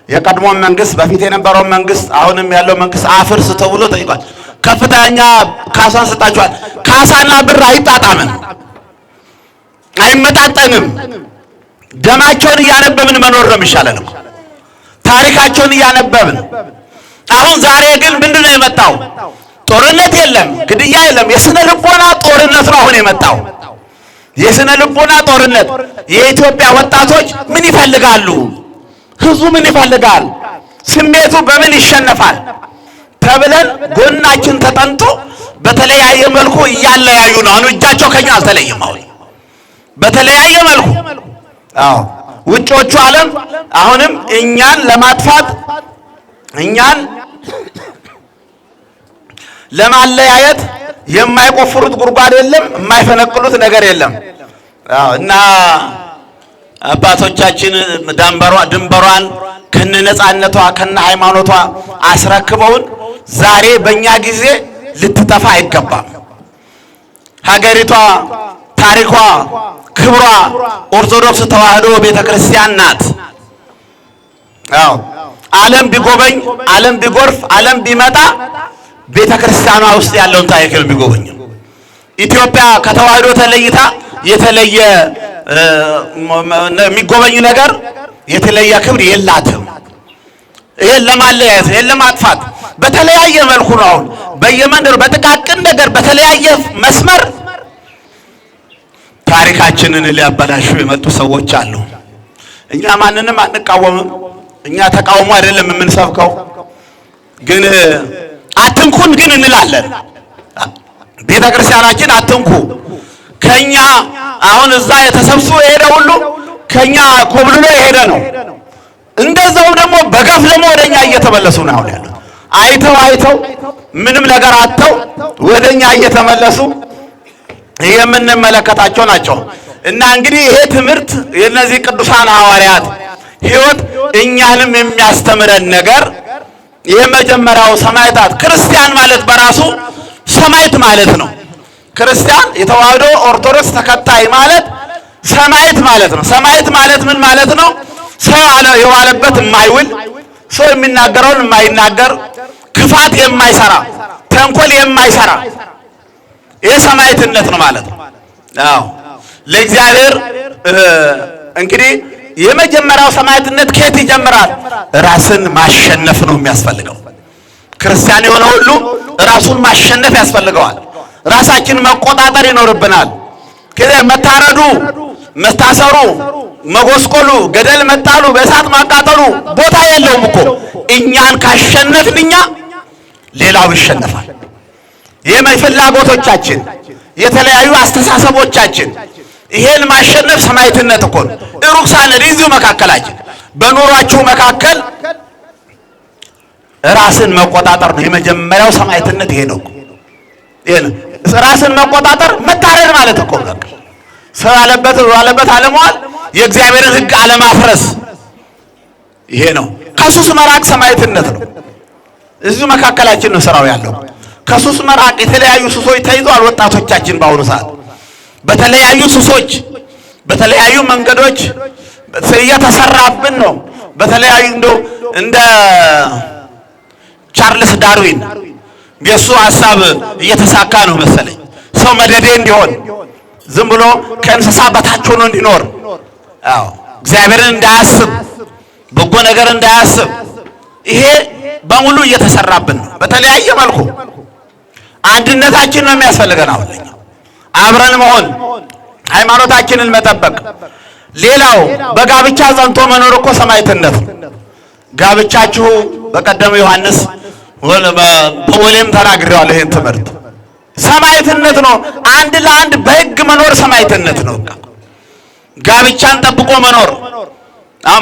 የቀድሞ መንግስት በፊት የነበረው መንግስት አሁንም ያለው መንግስት አፍርስ ተብሎ ጠይቋል። ከፍተኛ ካሳን ሰጣቸዋል። ካሳና ብር አይጣጣምም፣ አይመጣጠንም። ደማቸውን እያነበብን መኖር ነው የሚሻለን እኮ ታሪካቸውን እያነበብን። አሁን ዛሬ ግን ምንድነው የመጣው? ጦርነት የለም፣ ግድያ የለም፣ የስነ ልቦና ጦርነት ነው አሁን የመጣው። የስነ ልቦና ጦርነት። የኢትዮጵያ ወጣቶች ምን ይፈልጋሉ? ህዝቡ ምን ይፈልጋል? ስሜቱ በምን ይሸነፋል ተብለን ጎናችን ተጠንቶ በተለያየ መልኩ እያለያዩ ነው። አሁን እጃቸው ከኛ አልተለየም። አሁን በተለያየ መልኩ ውጮቹ ዓለም አሁንም እኛን ለማጥፋት እኛን ለማለያየት የማይቆፍሩት ጉድጓድ የለም፣ የማይፈነቅሉት ነገር የለም። እና አባቶቻችን ድንበሯን ከነነጻነቷ ከነ ሃይማኖቷ አስረክበውን ዛሬ በእኛ ጊዜ ልትጠፋ አይገባም። ሀገሪቷ ታሪኳ ክብሯ ኦርቶዶክስ ተዋህዶ ቤተክርስቲያን ናት። ዓለም ቢጎበኝ ዓለም ቢጎርፍ ዓለም ቢመጣ ቤተክርስቲያኗ ውስጥ ያለውን ታሪክ ቢጎበኝ ኢትዮጵያ ከተዋህዶ ተለይታ የተለየ የሚጎበኝ ነገር የተለየ ክብር የላትም። ይሄን ለማለያየት ይሄን ለማጥፋት በተለያየ መልኩ ነው አሁን በየመንደሩ በጥቃቅን ነገር በተለያየ መስመር ታሪካችንን ሊያበላሹ የመጡ ሰዎች አሉ። እኛ ማንንም አንቃወምም። እኛ ተቃውሞ አይደለም የምንሰብከው፣ ግን አትንኩን ግን እንላለን። ቤተክርስቲያናችን አትንኩ። ከኛ አሁን እዛ የተሰብስቦ የሄደ ሁሉ ከኛ ኮብልሎ የሄደ ነው። እንደዛው ደግሞ በገፍ ደግሞ ወደኛ እየተመለሱ ነው አሁን ያሉት። አይተው ምንም ነገር አጥተው ወደኛ እየተመለሱ የምንመለከታቸው ናቸው። እና እንግዲህ ይሄ ትምህርት የነዚህ ቅዱሳን ሐዋርያት ሕይወት እኛንም የሚያስተምረን ነገር የመጀመሪያው ሰማዕታት ክርስቲያን ማለት በራሱ ሰማዕት ማለት ነው። ክርስቲያን የተዋህዶ ኦርቶዶክስ ተከታይ ማለት ሰማዕት ማለት ነው። ሰማዕት ማለት ምን ማለት ነው? ሰው የዋለበት የማይውል ሰው የሚናገረውን የማይናገር ክፋት የማይሰራ ተንኮል የማይሰራ ይሄ ሰማዕትነት ነው ማለት ነው። ለእግዚአብሔር እንግዲህ የመጀመሪያው ሰማዕትነት ከየት ይጀምራል? ራስን ማሸነፍ ነው የሚያስፈልገው። ክርስቲያን የሆነ ሁሉ ራሱን ማሸነፍ ያስፈልገዋል። ራሳችን መቆጣጠር ይኖርብናል። መታረዱ፣ መታሰሩ፣ መጎስቆሉ፣ ገደል መጣሉ፣ በእሳት ማቃጠሉ ቦታ የለውም እኮ። እኛን ካሸነፍን እኛ ሌላው ይሸነፋል። የፍላጎቶቻችን የተለያዩ አስተሳሰቦቻችን ይሄን ማሸነፍ ሰማዕትነት እኮ ነው። ሩቅ ሳንሄድ እዚሁ መካከላችን በኑሯችሁ መካከል ራስን መቆጣጠር ነው የመጀመሪያው ሰማዕትነት። ይሄ ነው ራስን መቆጣጠር መታረድ ማለት እኮ ነው። ሰው ያለበት አለመዋል፣ የእግዚአብሔርን ሕግ አለማፍረስ ይሄ ነው። ከሱስ መራቅ ሰማዕትነት ነው። እዚሁ መካከላችን ነው ስራው ያለው። ከሱስ መራቅ። የተለያዩ ሱሶች ተይዘዋል ወጣቶቻችን በአሁኑ ሰዓት በተለያዩ ሱሶች በተለያዩ መንገዶች እየተሰራብን ነው። በተለያዩ እንደ ቻርልስ ዳርዊን የሱ ሐሳብ እየተሳካ ነው መሰለኝ። ሰው መደዴ እንዲሆን ዝም ብሎ ከእንስሳ በታች ሆኖ እንዲኖር፣ አዎ እግዚአብሔርን እንዳያስብ፣ በጎ ነገር እንዳያስብ፣ ይሄ በሙሉ እየተሰራብን ነው በተለያየ መልኩ። አንድነታችን ነው የሚያስፈልገን አሁን አብረን መሆን፣ ሃይማኖታችንን መጠበቅ። ሌላው በጋብቻ ጸንቶ መኖር እኮ ሰማዕትነት ነው። ጋብቻችሁ በቀደም ዮሐንስ በወሌም ተናግሬዋለሁ። ይሄን ትምህርት ሰማዕትነት ነው። አንድ ለአንድ በሕግ መኖር ሰማዕትነት ነው። ጋብቻን ጠብቆ መኖር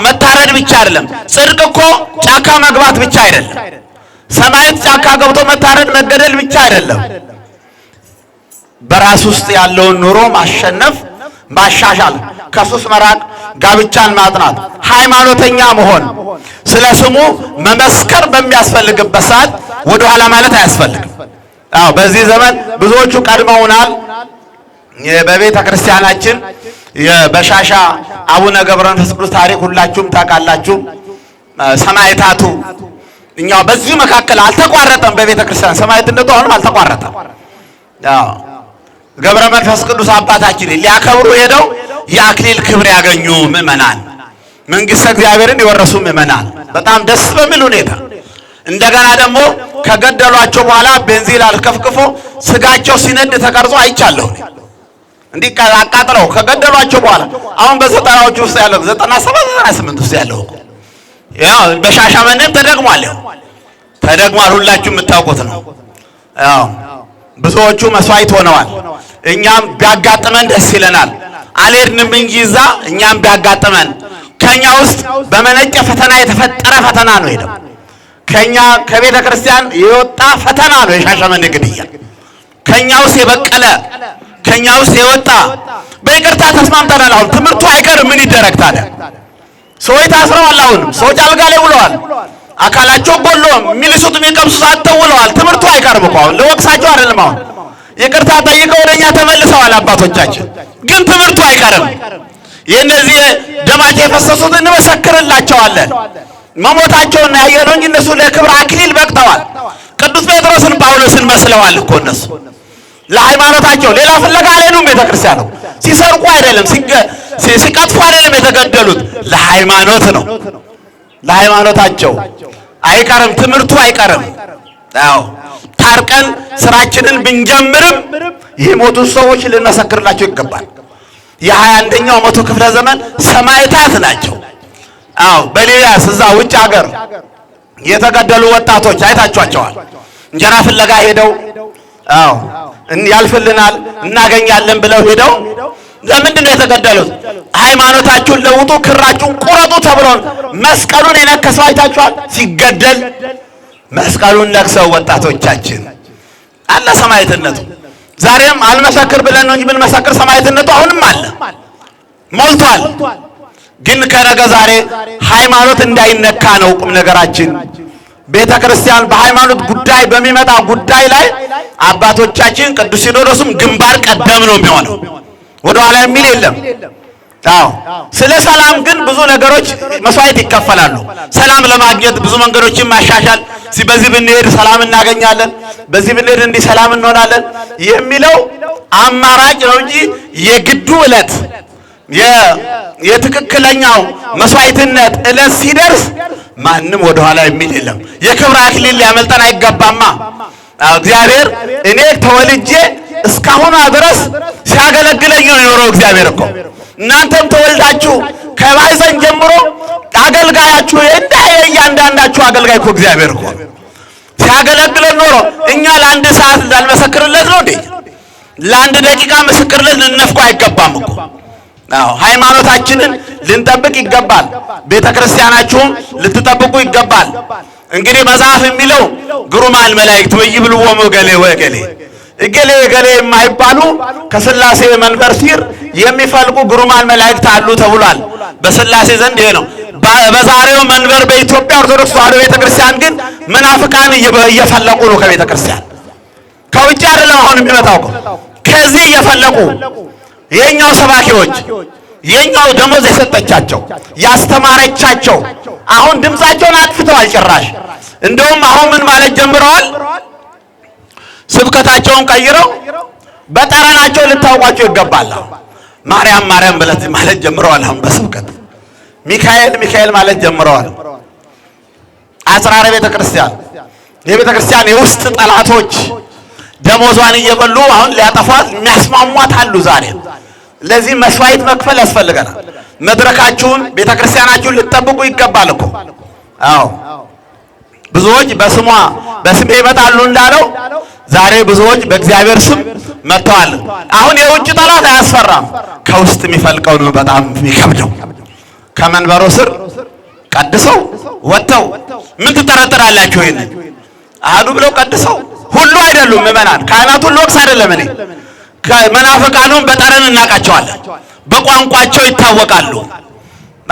መታረድ ብቻ አይደለም። ጽድቅ እኮ ጫካ መግባት ብቻ አይደለም። ሰማዕት ጫካ ገብቶ መታረድ መገደል ብቻ አይደለም። በራስ ውስጥ ያለውን ኑሮ ማሸነፍ፣ ማሻሻል፣ ከሱስ መራቅ፣ ጋብቻን ማጥናት፣ ሃይማኖተኛ መሆን፣ ስለ ስሙ መመስከር በሚያስፈልግበት ሰዓት ወደ ኋላ ማለት አያስፈልግም። አዎ በዚህ ዘመን ብዙዎቹ ቀድመውናል። በቤተ ክርስቲያናችን የበሻሻ አቡነ ገብረ መንፈስ ቅዱስ ታሪክ ሁላችሁም ታውቃላችሁ። ሰማዕታቱ እኛው በዚህ መካከል አልተቋረጠም። በቤተ ክርስቲያን ሰማዕትነቱ አሁንም አልተቋረጠም። አዎ ገብረ መንፈስ ቅዱስ አባታችን ሊያከብሩ ሄደው የአክሊል ክብር ያገኙ ምእመናን፣ መንግስተ እግዚአብሔርን የወረሱ ምእመናን በጣም ደስ በሚል ሁኔታ እንደገና ደግሞ ከገደሏቸው በኋላ ቤንዚን አልከፍክፎ ስጋቸው ሲነድ ተቀርጾ አይቻለሁ። እንዲህ አቃጥለው ከገደሏቸው በኋላ አሁን በዘጠናዎቹ ውስጥ ያለው 97 98 ውስጥ ያለው ያው በሻሸመኔም ተደግሟል። ተደግሟል። ሁላችሁ የምታውቁት ነው። ያው ብዙዎቹ መስዋዕት ሆነዋል። እኛም ቢያጋጥመን ደስ ይለናል። አልሄድንም እንጂ እዛ እኛም ቢያጋጥመን ከኛ ውስጥ በመነጨ ፈተና የተፈጠረ ፈተና ነው። ሄደው ከኛ ከቤተ ክርስቲያን የወጣ ፈተና ነው የሻሸመኔ ግድያ። ከኛ ውስጥ የበቀለ ከኛ ውስጥ የወጣ በይቅርታ ተስማምተናል። አሁን ትምህርቱ አይቀርም። ምን ይደረግ ታዲያ? ሰዎች ታስረዋል። አሁንም ሰዎች አልጋ ላይ ውለዋል። አካላቸው ጎሎ የሚልሱት የሚቀምሱት አጥተውለዋል። ትምህርቱ አይቀርም እኮ አሁን ለወቅሳቸው አይደለም። አሁን ይቅርታ ጠይቀው ወደኛ ተመልሰዋል አባቶቻችን። ግን ትምህርቱ አይቀርም። የነዚህ ደማቸው የፈሰሱት እንመሰክርላቸዋለን። መሞታቸውን ያየነው እንጂ እነሱ ለክብር አክሊል በቅተዋል። ቅዱስ ጴጥሮስን ጳውሎስን መስለዋል እኮ እነሱ ለሃይማኖታቸው ሌላ ፍለጋ አልሄዱም። ቤተክርስቲያኑ ሲሰርቁ አይደለም፣ ሲቀጥፉ አይደለም የተገደሉት፣ ለሃይማኖት ነው። ለሃይማኖታቸው አይቀርም፣ ትምህርቱ አይቀርም። አዎ ታርቀን ስራችንን ብንጀምርም የሞቱ ሰዎች ልንመሰክርላቸው ይገባል። የ21ኛው መቶ ክፍለ ዘመን ሰማዕታት ናቸው። አዎ በሌላስ እዛ ውጭ ሀገር የተገደሉ ወጣቶች አይታችኋቸዋል። እንጀራ ፍለጋ ሄደው አዎ ያልፍልናል እናገኛለን ብለው ሄደው ለምንድን ነው የተገደሉት? ሃይማኖታችሁን ለውጡ፣ ክራችሁን ቁረጡ ተብሎ መስቀሉን የነከሰው አይታችኋል። ሲገደል መስቀሉን ነክሰው ወጣቶቻችን አለ ሰማዕትነቱ። ዛሬም አልመሰክር ብለን ነው እንጂ ብንመሰክር ሰማዕትነቱ አሁንም አለ ሞልቷል። ግን ከነገ ዛሬ ሃይማኖት እንዳይነካ ነው ቁም ነገራችን። ቤተ ክርስቲያን በሃይማኖት ጉዳይ በሚመጣ ጉዳይ ላይ አባቶቻችን ቅዱስ ሲኖዶስም ግንባር ቀደም ነው የሚሆነው፣ ወደ ኋላ የሚል የለም። አዎ ስለ ሰላም ግን ብዙ ነገሮች መስዋዕት ይከፈላሉ። ሰላም ለማግኘት ብዙ መንገዶችን ማሻሻል፣ በዚህ ብንሄድ ሰላም እናገኛለን፣ በዚህ ብንሄድ እንዲህ ሰላም እንሆናለን የሚለው አማራጭ ነው እንጂ የግዱ ዕለት የትክክለኛው መስዋዕትነት ዕለት ሲደርስ ማንም ወደ ኋላ የሚል የለም። የክብር አክሊል ሊያመልጠን አይገባማ። እግዚአብሔር እኔ ተወልጄ እስካሁን ድረስ ሲያገለግለኝ ነው የኖረው። እግዚአብሔር እኮ እናንተም ተወልዳችሁ ከማኅፀን ጀምሮ አገልጋያችሁ እያንዳንዳችሁ አገልጋይ እኮ እግዚአብሔር እኮ ሲያገለግለን ኖሮ እኛ ለአንድ ሰዓት እንዳልመሰክርለት ነው እንዴ? ለአንድ ደቂቃ ምስክርነት ልንነፍቆ አይገባም እኮ። አዎ ሃይማኖታችንን ልንጠብቅ ይገባል። ቤተክርስቲያናችሁም ልትጠብቁ ይገባል። እንግዲህ መጽሐፍ የሚለው ግሩማን መላእክት ወይብልዎሙ እገሌ ወእገሌ እገሌ እገሌ የማይባሉ ከሥላሴ መንበር ሲር የሚፈልቁ ግሩማን መላእክት አሉ ተብሏል። በሥላሴ ዘንድ ይሄ ነው። በዛሬው መንበር በኢትዮጵያ ኦርቶዶክስ ተዋሕዶ ቤተክርስቲያን ግን መናፍቃን እየፈለቁ ነው ከቤተክርስቲያን። ከውጭ አይደለም አሁን የሚመጣው እኮ ከዚህ እየፈለቁ የኛው ሰባኪዎች የኛው ደሞዝ የሰጠቻቸው ያስተማረቻቸው አሁን ድምፃቸውን አጥፍተዋል ጭራሽ። እንደውም አሁን ምን ማለት ጀምረዋል? ስብከታቸውን ቀይረው በጠረናቸው ልታውቋቸው ይገባል። ማርያም ማርያም ማለት ጀምረዋል። አሁን በስብከት ሚካኤል ሚካኤል ማለት ጀምረዋል። አጽራረ ቤተክርስቲያን የቤተክርስቲያን የውስጥ ጠላቶች ደሞዟን እየበሉ አሁን ሊያጠፏት የሚያስማሟት አሉ ዛሬ። ለዚህ መስዋዕት መክፈል ያስፈልገናል። መድረካችሁን ቤተክርስቲያናችሁን ልትጠብቁ ይገባል እኮ። አዎ ብዙዎች በስሜ ይመጣሉ እንዳለው ዛሬ ብዙዎች በእግዚአብሔር ስም መጥተዋል። አሁን የውጭ ጠላት አያስፈራም፣ ከውስጥ የሚፈልቀው ነው በጣም የሚከብደው። ከመንበሩ ስር ቀድሰው ወጥተው ምን ትጠረጥራላችሁ? ይሄን አሉ ብለው ቀድሰው ሁሉ አይደሉም ምእመናን። ካህናት ሁሉ ወቅስ አይደለም። እኔ መናፍቃኑን በጠረን እናውቃቸዋለን። በቋንቋቸው ይታወቃሉ።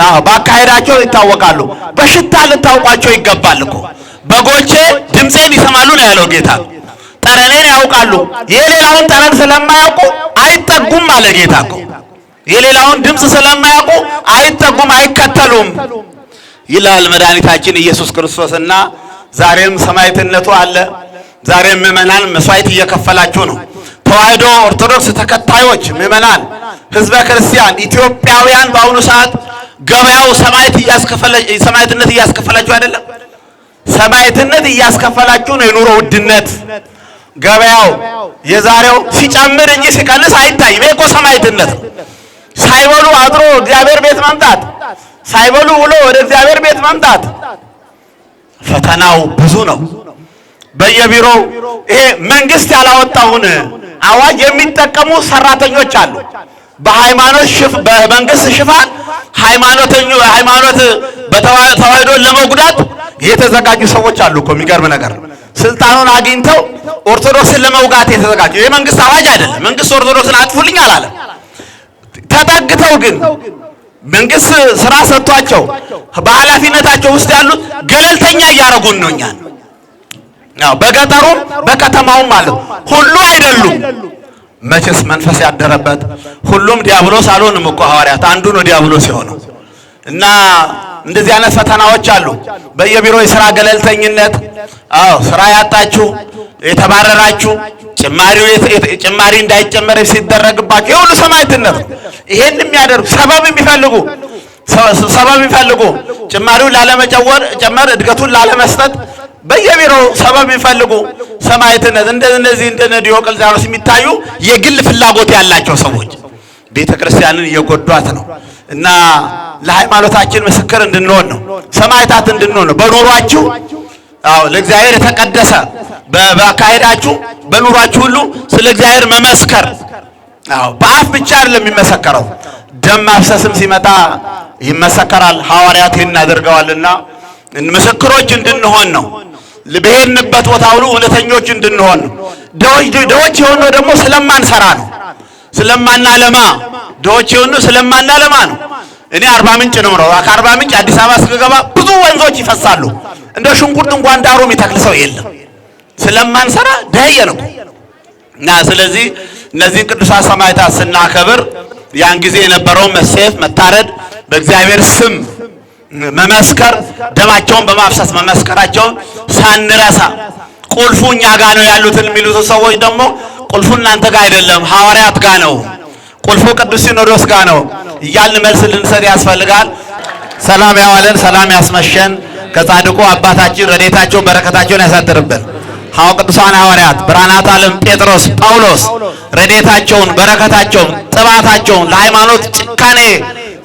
አዎ በአካሄዳቸው ይታወቃሉ። በሽታ ልታውቋቸው ይገባል እኮ። በጎቼ ድምፄን ይሰማሉ ነው ያለው ጌታ። ጠረኔን ያውቃሉ። የሌላውን ጠረን ስለማያውቁ አይጠጉም አለ ጌታ እኮ። የሌላውን ድምፅ ስለማያውቁ አይጠጉም፣ አይከተሉም ይላል መድኃኒታችን ኢየሱስ ክርስቶስና ዛሬም ሰማዕትነቱ አለ። ዛሬም ምእመናን መስዋዕት እየከፈላችሁ ነው። ተዋሕዶ ኦርቶዶክስ ተከታዮች ምእመናን፣ ህዝበ ክርስቲያን ኢትዮጵያውያን በአሁኑ ሰዓት ገበያው ሰማዕትነት እያስከፈላችሁ አይደለም? ሰማዕትነት እያስከፈላችሁ ነው። የኑሮ ውድነት ገበያው የዛሬው ሲጨምር እንጂ ሲቀንስ አይታይም። ይሄ እኮ ሰማዕትነት ነው። ሳይበሉ አድሮ እግዚአብሔር ቤት መምጣት፣ ሳይበሉ ውሎ ወደ እግዚአብሔር ቤት መምጣት ፈተናው ብዙ ነው። በየቢሮው ይሄ መንግስት ያላወጣውን አዋጅ የሚጠቀሙ ሰራተኞች አሉ። በመንግስት ሽፋን ሃይማኖት በተዋሕዶን ለመጉዳት የተዘጋጁ ሰዎች አሉ እኮ። የሚገርም ነገር ስልጣኑን አግኝተው ኦርቶዶክስን ለመውጋት የተዘጋጁ። የመንግስት አዋጅ አይደለም። መንግስት ኦርቶዶክስን አጥፉልኝ አላለም። ተጠግተው ግን መንግስት ስራ ሰጥቷቸው በኃላፊነታቸው ውስጥ ያሉት ገለልተኛ እያደረጉን ነው እኛን። ያው በገጠሩም በከተማውም ማለት ሁሉ አይደሉም። መቼስ መንፈስ ያደረበት ሁሉም ዲያብሎስ አልሆንም እኮ ሐዋርያት አንዱ ነው ዲያብሎስ የሆነው። እና እንደዚህ አይነት ፈተናዎች አሉ። በየቢሮ የሥራ ገለልተኝነት፣ አዎ ስራ ያጣችሁ የተባረራችሁ ጭማሪ እንዳይጨመር ሲደረግባችሁ የሁሉ ሰማዕትነት። ይሄን የሚያደርጉ ሰበብ የሚፈልጉ ጭማሪውን ላለመጨመር እድገቱን ላለመስጠት በየቢሮው ሰበብ የሚፈልጉ ሰማዕትነት እንደነዚህ እንደነ ዲዮቅልጥያኖስ የሚታዩ የግል ፍላጎት ያላቸው ሰዎች ቤተክርስቲያንን እየጎዷት ነው። እና ለሃይማኖታችን ምስክር እንድንሆን ነው፣ ሰማዕታት እንድንሆን ነው። በኑሯችሁ አዎ ለእግዚአብሔር የተቀደሰ በአካሄዳችሁ በኑሯችሁ ሁሉ ስለ እግዚአብሔር መመስከር። አዎ በአፍ ብቻ አይደለም የሚመሰከረው፣ ደም ማፍሰስም ሲመጣ ይመሰከራል። ሐዋርያት ይህን አድርገዋልና ምስክሮች እንድንሆን ነው። በሄድንበት ቦታ ሁሉ እውነተኞች እንድንሆን ነው። ድሆች የሆነው ደግሞ ስለማንሰራ ነው፣ ስለማናለማ። ድሆች የሆነው ስለማናለማ ነው። እኔ አርባ ምንጭ ነው የምኖረው። ከአርባ ምንጭ አዲስ አበባ ስገባ ብዙ ወንዞች ይፈሳሉ። እንደ ሽንኩርት እንኳን ዳሩ የሚተክል ሰው የለም። ስለማንሰራ ደህየ ነው። እና ስለዚህ እነዚህን ቅዱሳን ሰማዕታት ስናከብር ያን ጊዜ የነበረውን መሰየፍ፣ መታረድ፣ በእግዚአብሔር ስም መመስከር፣ ደማቸውን በማፍሰስ መመስከራቸውን ሳንረሳ ቁልፉ እኛ ጋር ነው ያሉትን የሚሉት ሰዎች ደግሞ ቁልፉ እናንተ ጋር አይደለም ሐዋርያት ጋር ነው፣ ቁልፉ ቅዱስ ሲኖዶስ ጋር ነው እያልን መልስ ልንሰጥ ያስፈልጋል። ሰላም ያዋለን፣ ሰላም ያስመሸን። ከጻድቁ አባታችን ረድኤታቸውን በረከታቸውን ያሳድርብን። ቅዱሳን ሐዋርያት ብርሃናት ዓለም ጴጥሮስ፣ ጳውሎስ ረድኤታቸውን፣ በረከታቸውን፣ ጥባታቸውን ለሃይማኖት ጭካኔ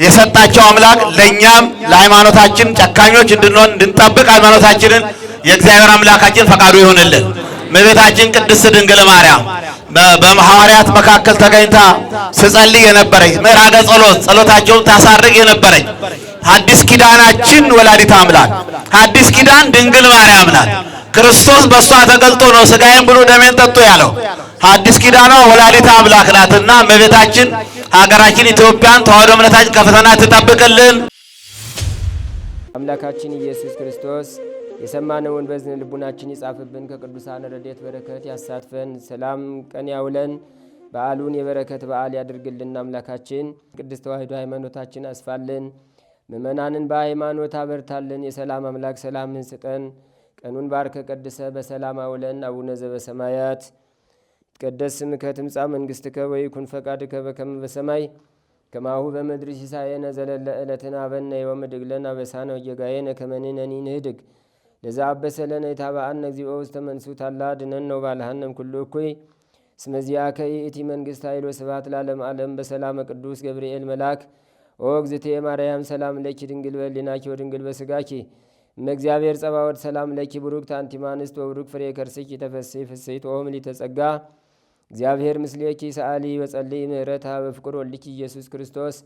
የሰጣቸው አምላክ ለኛም ለሃይማኖታችን ጨካኞች እንድንሆን እንድንጠብቅ ሃይማኖታችንን የእግዚአብሔር አምላካችን ፈቃዱ ይሆንልን። እመቤታችን ቅድስት ድንግል ማርያም በሐዋርያት መካከል ተገኝታ ስጸልይ የነበረች ምዕራገ ጸሎታቸውን ታሳርግ የነበረች ሐዲስ ኪዳናችን ወላዲተ አምላክ ሐዲስ ኪዳን ድንግል ማርያም ናት። ክርስቶስ በሷ ተገልጦ ነው ሥጋዬን ብሉ ደሜን ጠጡ ያለው። ሐዲስ ኪዳኗ ወላዲተ አምላክ ናትና እመቤታችን ሀገራችን ኢትዮጵያን ተዋሕዶ እምነታችን ከፈተና ትጠብቅልን። አምላካችን ኢየሱስ ክርስቶስ የሰማነውን በዝን ልቡናችን ይጻፍብን፣ ከቅዱሳን ረድኤት በረከት ያሳትፈን፣ ሰላም ቀን ያውለን፣ በዓሉን የበረከት በዓል ያድርግልን። አምላካችን ቅድስት ተዋሕዶ ሃይማኖታችን አስፋልን፣ ምእመናንን በሃይማኖት አበርታልን። የሰላም አምላክ ሰላምን ስጠን። ቀኑን ባርከ ቀድሰ በሰላም አውለን። አቡነ ዘበሰማያት ይትቀደስ ስምከ ትምጻእ መንግሥትከ ወይኩን ፈቃድከ በከመ በሰማይ ከማሁ በምድር ሲሳየነ ዘለለ ዕለትነ ሀበነ ዮም ወኅድግ ለነ አበሳነ ወጌጋየነ ከመ ንሕነኒ ንኅድግ ለዘአበሰለነ ኢታብአነ እግዚኦ ውስተ መንሱት አላ አድኅነነ ወባልሐነ እምኩሉ እኩይ እስመ ዚአከ ይእቲ መንግሥት ኃይል ወስብሐት ለዓለመ ዓለም። በሰላመ ቅዱስ ገብርኤል መልአክ ኦ እግዝእትየ ማርያም ሰላም ለኪ ድንግል በሕሊናኪ ወድንግል በሥጋኪ እመ እግዚአብሔር ጸባኦት ሰላም ለኪ ቡሩክት አንቲ እምአንስት ወቡሩክ ፍሬ ከርሥኪ ተፈሥሒ ፍሥሕት ኦ ምልዕተ ጸጋ እግዚአብሔር ምስሌኪ ሰአሊ ወጸልይ ምህረታ በፍቅር ወልኪ ኢየሱስ ክርስቶስ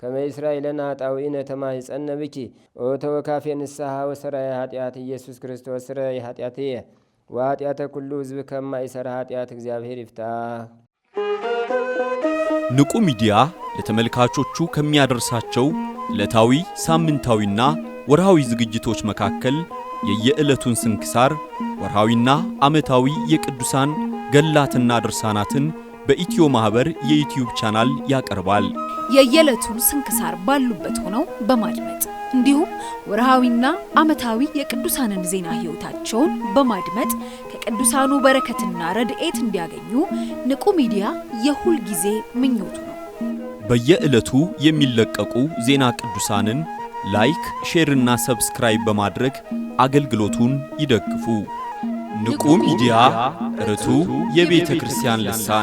ከመ ይሥራይ ለነ ኃጣውኢነ ተማኅፀነ ብኪ ኦ ተወካፌ ንስሐ ወሰራይ ኃጢአት ኢየሱስ ክርስቶስ ስረይ ኃጢአትየ ወኃጢአተ ኩሉ ሕዝብ ከማይሠራ ኃጢአት እግዚአብሔር ይፍታ። ንቁ ሚዲያ ለተመልካቾቹ ከሚያደርሳቸው ዕለታዊ ሳምንታዊና ወርሃዊ ዝግጅቶች መካከል የየዕለቱን ስንክሳር ወርሃዊና ዓመታዊ የቅዱሳን ገላትና ድርሳናትን በኢትዮ ማህበር የዩቲዩብ ቻናል ያቀርባል። የየዕለቱን ስንክሳር ባሉበት ሆነው በማድመጥ እንዲሁም ወርሃዊና ዓመታዊ የቅዱሳንን ዜና ሕይወታቸውን በማድመጥ ከቅዱሳኑ በረከትና ረድኤት እንዲያገኙ ንቁ ሚዲያ የሁል ጊዜ ምኞቱ ነው። በየዕለቱ የሚለቀቁ ዜና ቅዱሳንን ላይክ፣ ሼርና ሰብስክራይብ በማድረግ አገልግሎቱን ይደግፉ። ንቁ ሚዲያ ርቱ የቤተ ክርስቲያን ልሳን